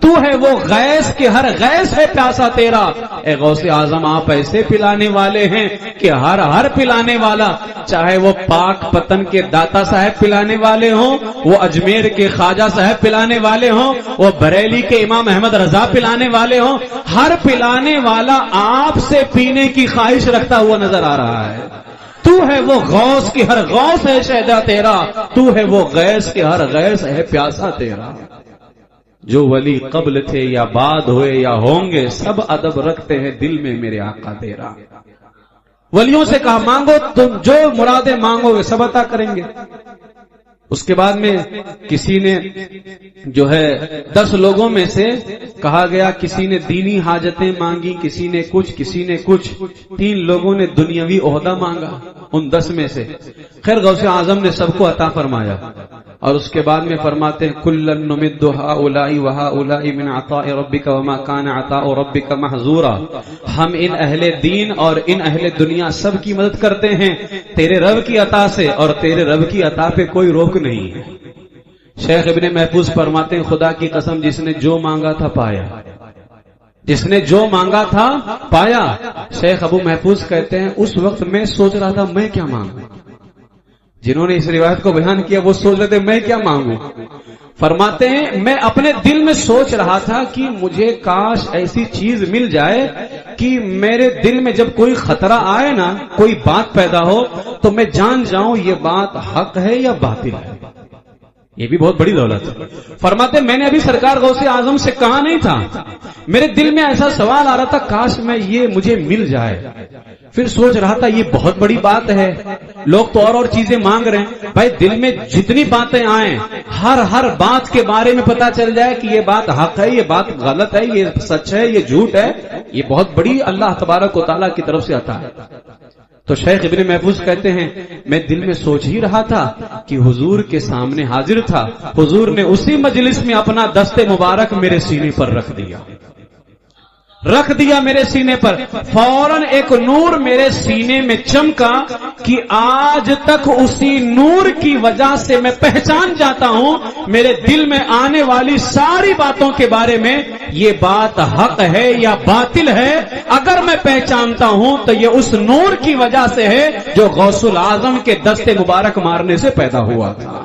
تو ہے وہ غیث کہ ہر غیث ہے پیاسا تیرا، اے غوث اعظم آپ ایسے پلانے والے ہیں کہ ہر پلانے والا، چاہے وہ پاک پتن کے داتا صاحب پلانے والے ہوں، وہ اجمیر کے خواجہ صاحب پلانے والے ہوں، وہ بریلی کے امام احمد رضا پلانے والے ہوں، ہر پلانے والا آپ سے پینے کی خواہش رکھتا ہوا نظر آ رہا ہے۔ تو ہے وہ غوث کہ ہر غوث ہے شیدا تیرا، تو ہے وہ غیث کہ ہر غیث ہے پیاسا تیرا۔ جو ولی قبل تھے یا بعد ہوئے یا ہوں گے سب ادب رکھتے ہیں دل میں میرے آقا تیرا۔ ولیوں سے کہا مانگو، تم جو مرادیں مانگو گے سب عطا کریں گے۔ اس کے بعد میں کسی نے جو ہے 10 لوگوں میں سے کہا گیا، کسی نے دینی حاجتیں مانگی، کسی نے کچھ 3 لوگوں نے دنیاوی عہدہ مانگا ان 10 میں سے۔ خیر غوث اعظم نے سب کو عطا فرمایا، اور اس کے بعد میں فرماتے ہیں کلن نمد ہؤلاء وہؤلاء من عطاء ربک وما کان عطاء ربک محظورا، ہم ان اہل دین اور ان اہل دنیا سب کی مدد کرتے ہیں تیرے رب کی عطا سے، اور تیرے رب کی عطا پہ کوئی روک نہیں ہے۔ شیخ ابن محفوظ فرماتے ہیں خدا کی قسم جس نے جو مانگا تھا پایا، جس نے جو مانگا تھا پایا۔ شیخ ابو محفوظ کہتے ہیں اس وقت میں سوچ رہا تھا میں کیا مانگوں، جنہوں نے اس روایت کو بیان کیا وہ سوچ رہے تھے میں کیا مانگوں۔ فرماتے ہیں میں اپنے دل میں سوچ رہا تھا کہ مجھے کاش ایسی چیز مل جائے کہ میرے دل میں جب کوئی خطرہ آئے نا، کوئی بات پیدا ہو، تو میں جان جاؤں یہ بات حق ہے یا باطل ہے۔ یہ بھی بہت بڑی دولت ہے۔ فرماتے میں نے ابھی سرکار غوث اعظم سے کہا نہیں تھا، میرے دل میں ایسا سوال آ رہا تھا کاش میں یہ مجھے مل جائے۔ پھر سوچ رہا تھا یہ بہت بڑی بات ہے، لوگ تو اور چیزیں مانگ رہے ہیں، بھائی دل میں جتنی باتیں آئیں ہر بات کے بارے میں پتا چل جائے کہ یہ بات حق ہے، یہ بات غلط ہے، یہ سچ ہے، یہ جھوٹ ہے، یہ بہت بڑی اللہ تبارک و تعالیٰ کی طرف سے عطا ہے۔ تو شیخ ابن محفوظ کہتے ہیں میں دل میں سوچ ہی رہا تھا کہ حضور کے سامنے حاضر تھا، حضور نے اسی مجلس میں اپنا دست مبارک میرے سینے پر رکھ دیا۔ رکھ دیا میرے سینے پر، فوراً ایک نور میرے سینے میں چمکا کہ آج تک اسی نور کی وجہ سے میں پہچان جاتا ہوں میرے دل میں آنے والی ساری باتوں کے بارے میں یہ بات حق ہے یا باطل ہے۔ اگر میں پہچانتا ہوں تو یہ اس نور کی وجہ سے ہے جو غوث العظم کے دست مبارک مارنے سے پیدا ہوا تھا۔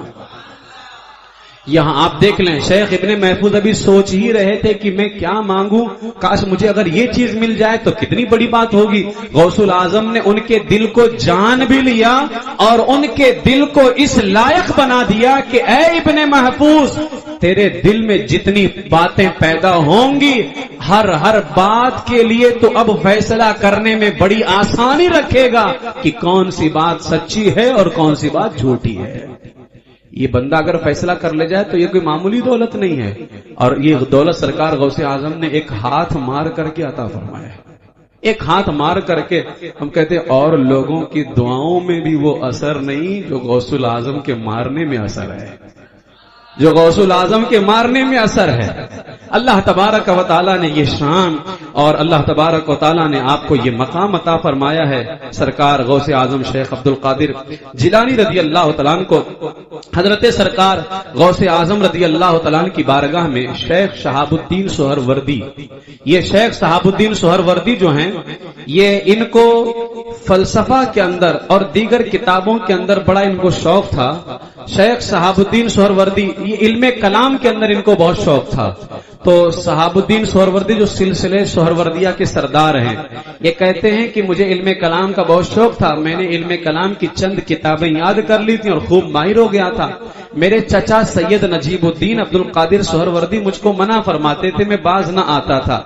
یہاں آپ دیکھ لیں، شیخ ابن محفوظ ابھی سوچ ہی رہے تھے کہ میں کیا مانگوں، کاش مجھے اگر یہ چیز مل جائے تو کتنی بڑی بات ہوگی۔ غوث العظم نے ان کے دل کو جان بھی لیا اور ان کے دل کو اس لائق بنا دیا کہ اے ابن محفوظ، تیرے دل میں جتنی باتیں پیدا ہوں گی ہر بات کے لیے تو اب فیصلہ کرنے میں بڑی آسانی رکھے گا کہ کون سی بات سچی ہے اور کون سی بات جھوٹی ہے۔ یہ بندہ اگر فیصلہ کر لے جائے تو یہ کوئی معمولی دولت نہیں ہے، اور یہ دولت سرکار غوث اعظم نے ایک ہاتھ مار کر کے عطا فرمایا ہے۔ ایک ہاتھ مار کر کے ہم کہتے ہیں اور لوگوں کی دعاؤں میں بھی وہ اثر نہیں جو غوث العظم کے مارنے میں اثر ہے، جو غوث العظم کے مارنے میں اثر ہے۔ اللہ تبارک و تعالیٰ نے یہ شان اور اللہ تبارک و تعالیٰ نے آپ کو یہ مقام عطا فرمایا ہے۔ سرکار غوث اعظم شیخ عبد القادر جیلانی رضی اللہ تعالیٰ عنہ کو حضرت سرکار غوث اعظم رضی اللہ تعالیٰ عنہ کی بارگاہ میں شیخ شہاب الدین سہروردی، یہ شیخ شہاب الدین سہروردی جو ہیں، یہ ان کو فلسفہ کے اندر اور دیگر کتابوں کے اندر بڑا ان کو شوق تھا۔ شیخ شہاب الدین سہروردی یہ علم کلام کے اندر ان کو بہت شوق تھا۔ تو شہاب الدین سہروردی جو سلسلے سہروردیہ کے سردار ہیں، یہ کہتے ہیں کہ مجھے علم کلام کا بہت شوق تھا، میں نے علم کلام کی چند کتابیں یاد کر لی تھیں اور خوب ماہر ہو گیا تھا۔ میرے چچا سید نجیب الدین عبد القادر سہروردی مجھ کو منع فرماتے تھے، میں باز نہ آتا تھا۔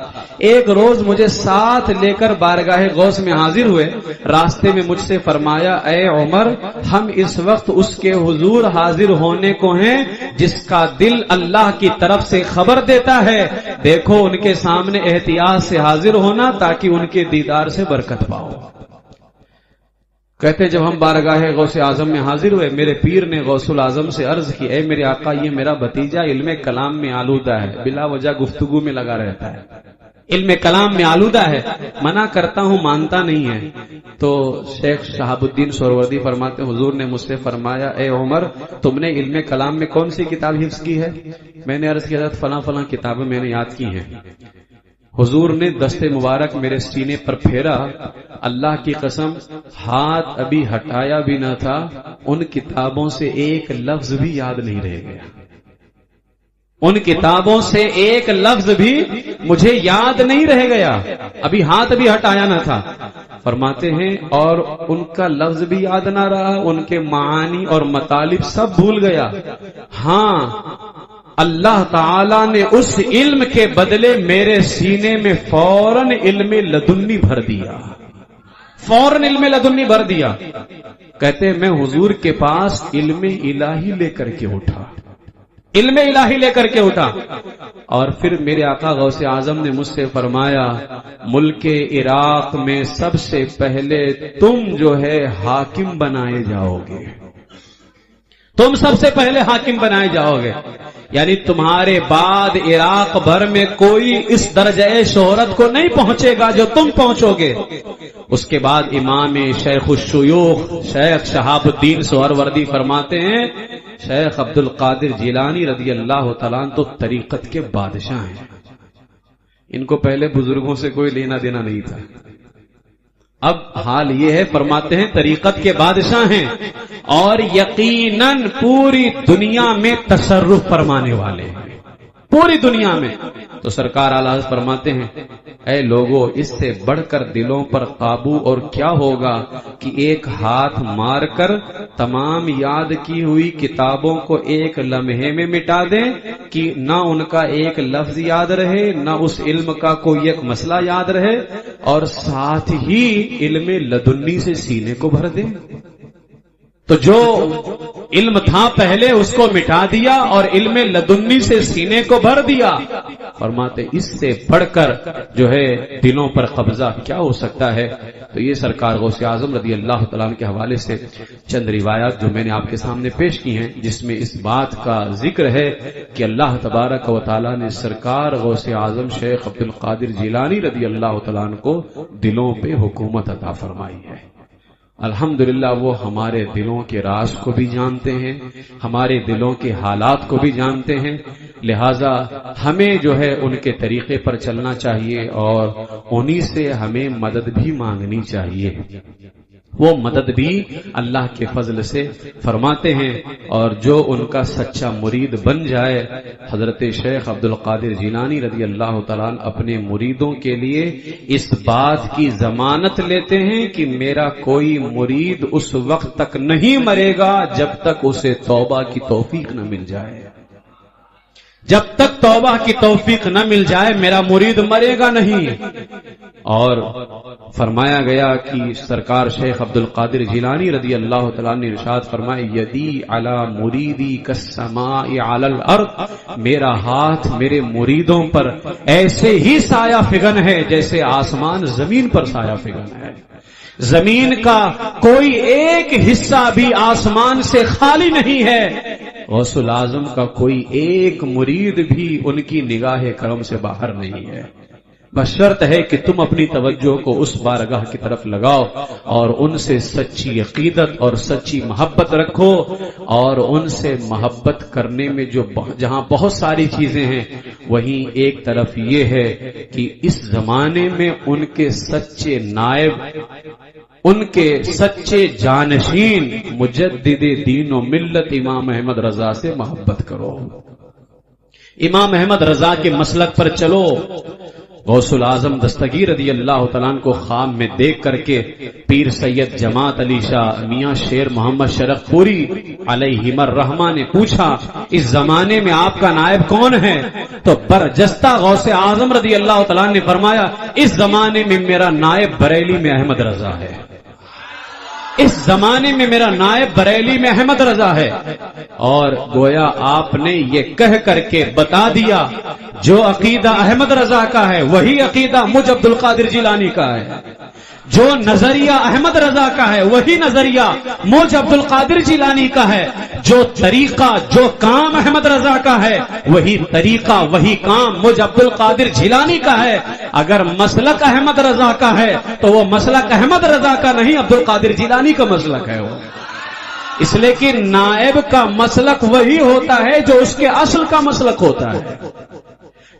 ایک روز مجھے ساتھ لے کر بارگاہ غوث میں حاضر ہوئے، راستے میں مجھ سے فرمایا، اے عمر، ہم اس وقت اس کے حضور حاضر ہونے کو ہیں جس کا دل اللہ کی طرف سے خبر دیتا ہے، دیکھو ان کے سامنے احتیاط سے حاضر ہونا تاکہ ان کے دیدار سے برکت پاؤ۔ کہتے جب ہم بارگاہ غوث اعظم میں حاضر ہوئے، میرے پیر نے غوث العظم سے عرض کی، اے میرے آقا، یہ میرا بھتیجا علم کلام میں آلودہ ہے، بلا وجہ گفتگو میں لگا رہتا ہے، علم کلام میں آلودہ ہے، منع کرتا ہوں مانتا نہیں ہے۔ تو شیخ شہاب الدین سہروردی فرماتے حضور نے مجھ سے فرمایا، اے عمر، تم نے علم کلام میں کون سی کتاب حفظ کی ہے؟ میں نے عرض کیا، حضرت فلاں فلاں کتابیں میں نے یاد کی ہیں۔ حضور نے دست مبارک میرے سینے پر پھیرا، اللہ کی قسم ہاتھ ابھی ہٹایا بھی نہ تھا، ان کتابوں سے ایک لفظ بھی یاد نہیں رہ گیا، ان کتابوں سے ایک لفظ بھی مجھے یاد نہیں رہ گیا، ابھی ہاتھ بھی ہٹایا نہ تھا۔ فرماتے ہیں اور ان کا لفظ بھی یاد نہ رہا، ان کے معانی اور مطالب سب بھول گیا۔ ہاں، اللہ تعالی نے اس علم کے بدلے میرے سینے میں فوراً علم لدنی بھر دیا، فوراً علم لدنی بھر دیا۔ کہتے میں حضور کے پاس علم الہی لے کر کے اٹھا، علم الہی لے کر کے اٹھا، اور پھر میرے آقا غوث اعظم نے مجھ سے فرمایا، ملک عراق میں سب سے پہلے تم جو ہے حاکم بنائے جاؤ گے، تم سب سے پہلے حاکم بنائے جاؤ گے، یعنی تمہارے بعد عراق بھر میں کوئی اس درجہ شہرت کو نہیں پہنچے گا جو تم پہنچو گے۔ اس کے بعد امام شیخ الشیوخ شیخ شہاب الدین سہروردی فرماتے ہیں، شیخ عبد القادر جیلانی رضی اللہ تعالیٰ عنہ تو طریقت کے بادشاہ ہیں، ان کو پہلے بزرگوں سے کوئی لینا دینا نہیں تھا، اب حال یہ ہے، فرماتے ہیں طریقت کے بادشاہ ہیں اور یقیناً پوری دنیا میں تصرف فرمانے والے ہیں، پوری دنیا میں۔ تو سرکار اعلیٰ حضرت فرماتے ہیں، اے لوگو، اس سے بڑھ کر دلوں پر قابو اور کیا ہوگا کہ ایک ہاتھ مار کر تمام یاد کی ہوئی کتابوں کو ایک لمحے میں مٹا دیں کہ نہ ان کا ایک لفظ یاد رہے، نہ اس علم کا کوئی ایک مسئلہ یاد رہے، اور ساتھ ہی علم لدنی سے سینے کو بھر دیں۔ تو جو علم تھا پہلے اس کو مٹا دیا اور علم لدنی سے سینے کو بھر دیا۔ فرماتے اس سے بڑھ کر جو ہے دلوں پر قبضہ کیا ہو سکتا ہے۔ تو یہ سرکار غوث اعظم رضی اللہ تعالیٰ عنہ کے حوالے سے چند روایات جو میں نے آپ کے سامنے پیش کی ہیں، جس میں اس بات کا ذکر ہے کہ اللہ تبارک و تعالیٰ نے سرکار غوث اعظم شیخ عبد القادر جیلانی رضی اللہ تعالیٰ عنہ کو دلوں پہ حکومت عطا فرمائی ہے۔ الحمدللہ وہ ہمارے دلوں کے راز کو بھی جانتے ہیں، ہمارے دلوں کے حالات کو بھی جانتے ہیں، لہذا ہمیں جو ہے ان کے طریقے پر چلنا چاہیے اور انہی سے ہمیں مدد بھی مانگنی چاہیے۔ وہ مدد بھی اللہ کے فضل سے فرماتے ہیں، اور جو ان کا سچا مرید بن جائے، حضرت شیخ عبد القادر جیلانی رضی اللہ تعالیٰ عنہ اپنے مریدوں کے لیے اس بات کی ضمانت لیتے ہیں کہ میرا کوئی مرید اس وقت تک نہیں مرے گا جب تک اسے توبہ کی توفیق نہ مل جائے۔ جب تک توبہ کی توفیق نہ مل جائے میرا مرید مرے گا نہیں۔ اور فرمایا گیا کہ سرکار شیخ عبد القادر جیلانی رضی اللہ تعالیٰ نے ارشاد فرمایا، یدی علی مریدی کالسماء علی الارض، میرا ہاتھ میرے مریدوں پر ایسے ہی سایہ فگن ہے جیسے آسمان زمین پر سایہ فگن ہے۔ زمین کا کوئی ایک حصہ بھی آسمان سے خالی نہیں ہے، غوث الاعظم کا کوئی ایک مرید بھی ان کی نگاہ کرم سے باہر نہیں ہے۔ بس شرط ہے کہ تم اپنی توجہ کو اس بارگاہ کی طرف لگاؤ اور ان سے سچی عقیدت اور سچی محبت رکھو، اور ان سے محبت کرنے میں جہاں بہت ساری چیزیں ہیں، وہیں ایک طرف یہ ہے کہ اس زمانے میں ان کے سچے نائب، ان کے سچے جانشین مجدد دین و ملت امام احمد رضا سے محبت کرو، امام احمد رضا کے مسلک پر چلو۔ غوث الاعظم دستگیر رضی اللہ تعالیٰ عنہ کو خواب میں دیکھ کر کے پیر سید جماعت علی شاہ میاں شیر محمد شرف پوری علیہم الرحمہ نے پوچھا، اس زمانے میں آپ کا نائب کون ہے؟ تو برجستہ غوث اعظم رضی اللہ تعالیٰ نے فرمایا، اس زمانے میں میرا نائب بریلی میں احمد رضا ہے، اس زمانے میں میرا نائب بریلی میں احمد رضا ہے۔ اور گویا آپ نے یہ کہہ کر کے بتا دیا، جو عقیدہ احمد رضا کا ہے وہی عقیدہ مجھ عبد القادر جیلانی کا ہے، جو نظریہ احمد رضا کا ہے وہی نظریہ مجھ عبد القادر جیلانی کا ہے، جو طریقہ جو کام احمد رضا کا ہے وہی طریقہ وہی کام مجھ عبد القادر جیلانی کا ہے۔ اگر مسلک احمد رضا کا ہے تو وہ مسلک احمد رضا کا نہیں، عبد القادر جیلانی کا مسلک ہے وہ، اس لیے کہ نائب کا مسلک وہی ہوتا ہے جو اس کے اصل کا مسلک ہوتا ہے،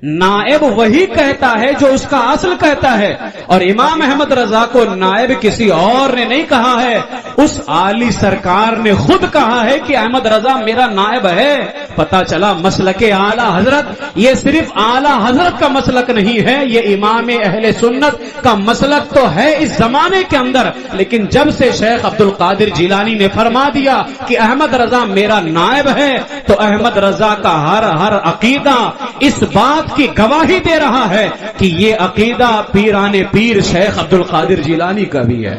نائب وہی کہتا ہے جو اس کا اصل کہتا ہے، اور امام احمد رضا کو نائب کسی اور نے نہیں کہا ہے، اس عالی سرکار نے خود کہا ہے کہ احمد رضا میرا نائب ہے۔ پتہ چلا مسلک اعلی حضرت یہ صرف اعلی حضرت کا مسلک نہیں ہے، یہ امام اہل سنت کا مسلک تو ہے اس زمانے کے اندر، لیکن جب سے شیخ عبد القادر جیلانی نے فرما دیا کہ احمد رضا میرا نائب ہے، تو احمد رضا کا ہر عقیدہ اس بات کی گواہی دے رہا ہے کہ یہ عقیدہ پیران پیر شیخ عبد القادر جیلانی کا بھی ہے،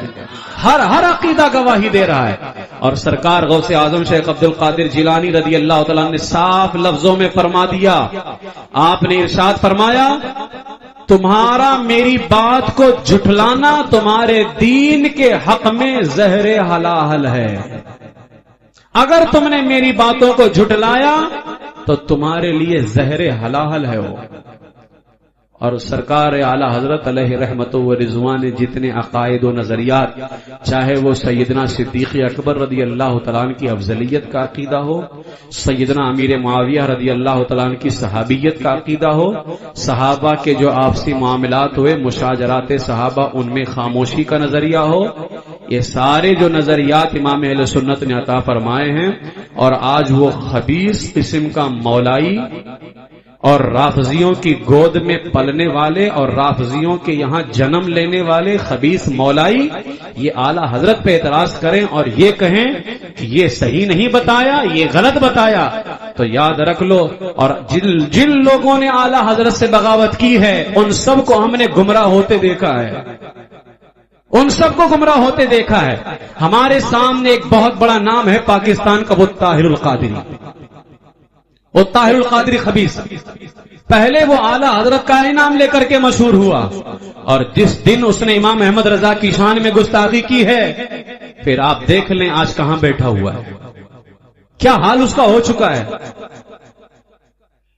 ہر عقیدہ گواہی دے رہا ہے۔ اور سرکار غوث اعظم شیخ عبد القادر جیلانی رضی اللہ تعالیٰ نے صاف لفظوں میں فرما دیا، آپ نے ارشاد فرمایا، تمہارا میری بات کو جھٹلانا تمہارے دین کے حق میں زہر حلال ہے، اگر تم نے میری باتوں کو جھٹلایا تو تمہارے لیے زہر حلال ہے وہ۔ اور سرکار اعلی حضرت علیہ رحمت و رضوان جتنے عقائد و نظریات، چاہے وہ سیدنا صدیق اکبر رضی اللہ تعالیٰ عنہ کی افضلیت کا عقیدہ ہو، سیدنا امیر معاویہ رضی اللہ تعالیٰ عنہ کی صحابیت کا عقیدہ ہو، صحابہ کے جو آپسی معاملات ہوئے مشاجرات صحابہ ان میں خاموشی کا نظریہ ہو، یہ سارے جو نظریات امام اہل سنت نے عطا فرمائے ہیں، اور آج وہ خبیث قسم کا مولائی اور رافضیوں کی گود میں پلنے والے اور رافضیوں کے یہاں جنم لینے والے خبیث مولائی یہ اعلی حضرت پہ اعتراض کریں اور یہ کہیں کہ یہ صحیح نہیں بتایا، یہ غلط بتایا، تو یاد رکھ لو، اور جن لوگوں نے اعلی حضرت سے بغاوت کی ہے ان سب کو ہم نے گمراہ ہوتے دیکھا ہے، ان سب کو گمراہ ہوتے دیکھا ہے۔ ہمارے سامنے ایک بہت بڑا نام ہے پاکستان کا، وہ طاہر القادری، وہ طاہر القادری خبیث، پہلے وہ اعلی حضرت کا انعام لے کر کے مشہور ہوا، اور جس دن اس نے امام احمد رضا کی شان میں گستاخی کی ہے، پھر آپ دیکھ لیں آج کہاں بیٹھا ہوا ہے، کیا حال اس کا ہو چکا ہے۔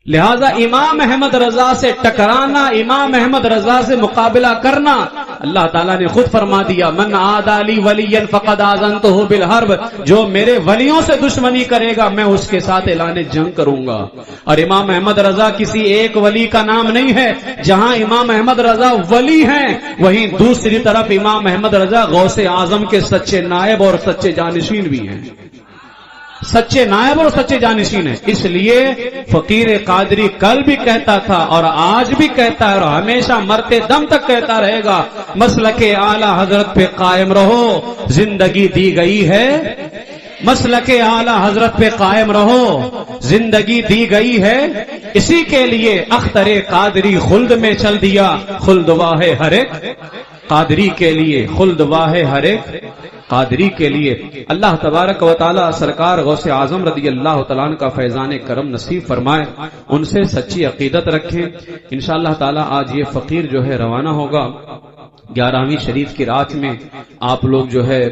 لہذا امام احمد رضا سے ٹکرانا، امام احمد رضا سے مقابلہ کرنا، اللہ تعالیٰ نے خود فرما دیا من عادی لی ولیا فقد آذنتہ بالحرب، جو میرے ولیوں سے دشمنی کرے گا میں اس کے ساتھ اعلان جنگ کروں گا۔ اور امام احمد رضا کسی ایک ولی کا نام نہیں ہے، جہاں امام احمد رضا ولی ہیں وہیں دوسری طرف امام احمد رضا غوث اعظم کے سچے نائب اور سچے جانشین بھی ہیں، سچے نائب اور سچے جانشین ہیں۔ اس لیے فقیر قادری کل بھی کہتا تھا اور آج بھی کہتا ہے اور ہمیشہ مرتے دم تک کہتا رہے گا، مسلک اعلی حضرت پہ قائم رہو، زندگی دی گئی ہے، مسلک اعلی حضرت پہ قائم رہو، زندگی دی گئی ہے، اسی کے لیے اختر قادری خلد میں چل دیا، خلد واہ ہر ایک قادری کے لیے، خلد واہ ہر ایک قادری کے لیے۔ اللہ تبارک و تعالی سرکار غوث اعظم رضی اللہ تعالیٰ عنہ کا فیضان کرم نصیب فرمائے، ان سے سچی عقیدت رکھیں۔ انشاءاللہ تعالی آج یہ فقیر جو ہے روانہ ہوگا 11ویں شریف کی رات میں، آپ لوگ جو ہے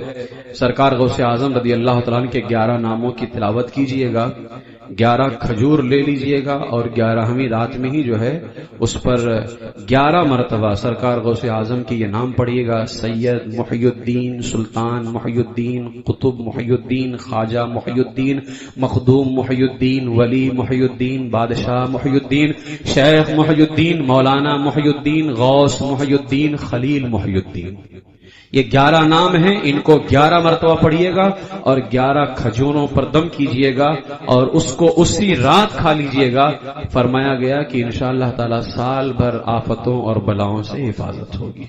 سرکار غوث اعظم رضی اللہ تعالیٰ عنہ کے 11 ناموں کی تلاوت کیجئے گا، 11 کھجور لے لیجئے گا اور 11ویں رات میں ہی جو ہے اس پر 11 مرتبہ سرکار غوث اعظم کی یہ نام پڑھیے گا، سید محی الدین، سلطان محی الدین، قطب محی الدین، خواجہ محی الدین، مخدوم محی الدین، ولی محی الدین، بادشاہ محی الدین، شیخ محی الدین، مولانا محی الدین، غوث محی الدین، خلیل محی الدین۔ یہ 11 نام ہیں، ان کو 11 مرتبہ پڑھیے گا اور 11 کھجوروں پر دم کیجئے گا اور اس کو اسی رات کھا لیجئے گا۔ فرمایا گیا کہ انشاءاللہ تعالی سال بھر آفتوں اور بلاؤں سے حفاظت ہوگی،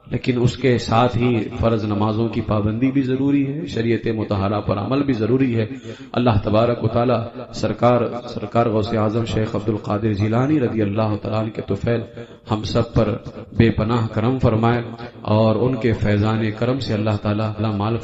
لیکن اس کے ساتھ ہی فرض نمازوں کی پابندی بھی ضروری ہے، شریعت مطہرہ پر عمل بھی ضروری ہے۔ اللہ تبارک و تعالی سرکار غوث اعظم شیخ عبد القادر جیلانی رضی اللہ تعالیٰ عنہ کے طفیل ہم سب پر بے پناہ کرم فرمائے اور ان کے فیضان کرم سے اللہ تعالیٰ مال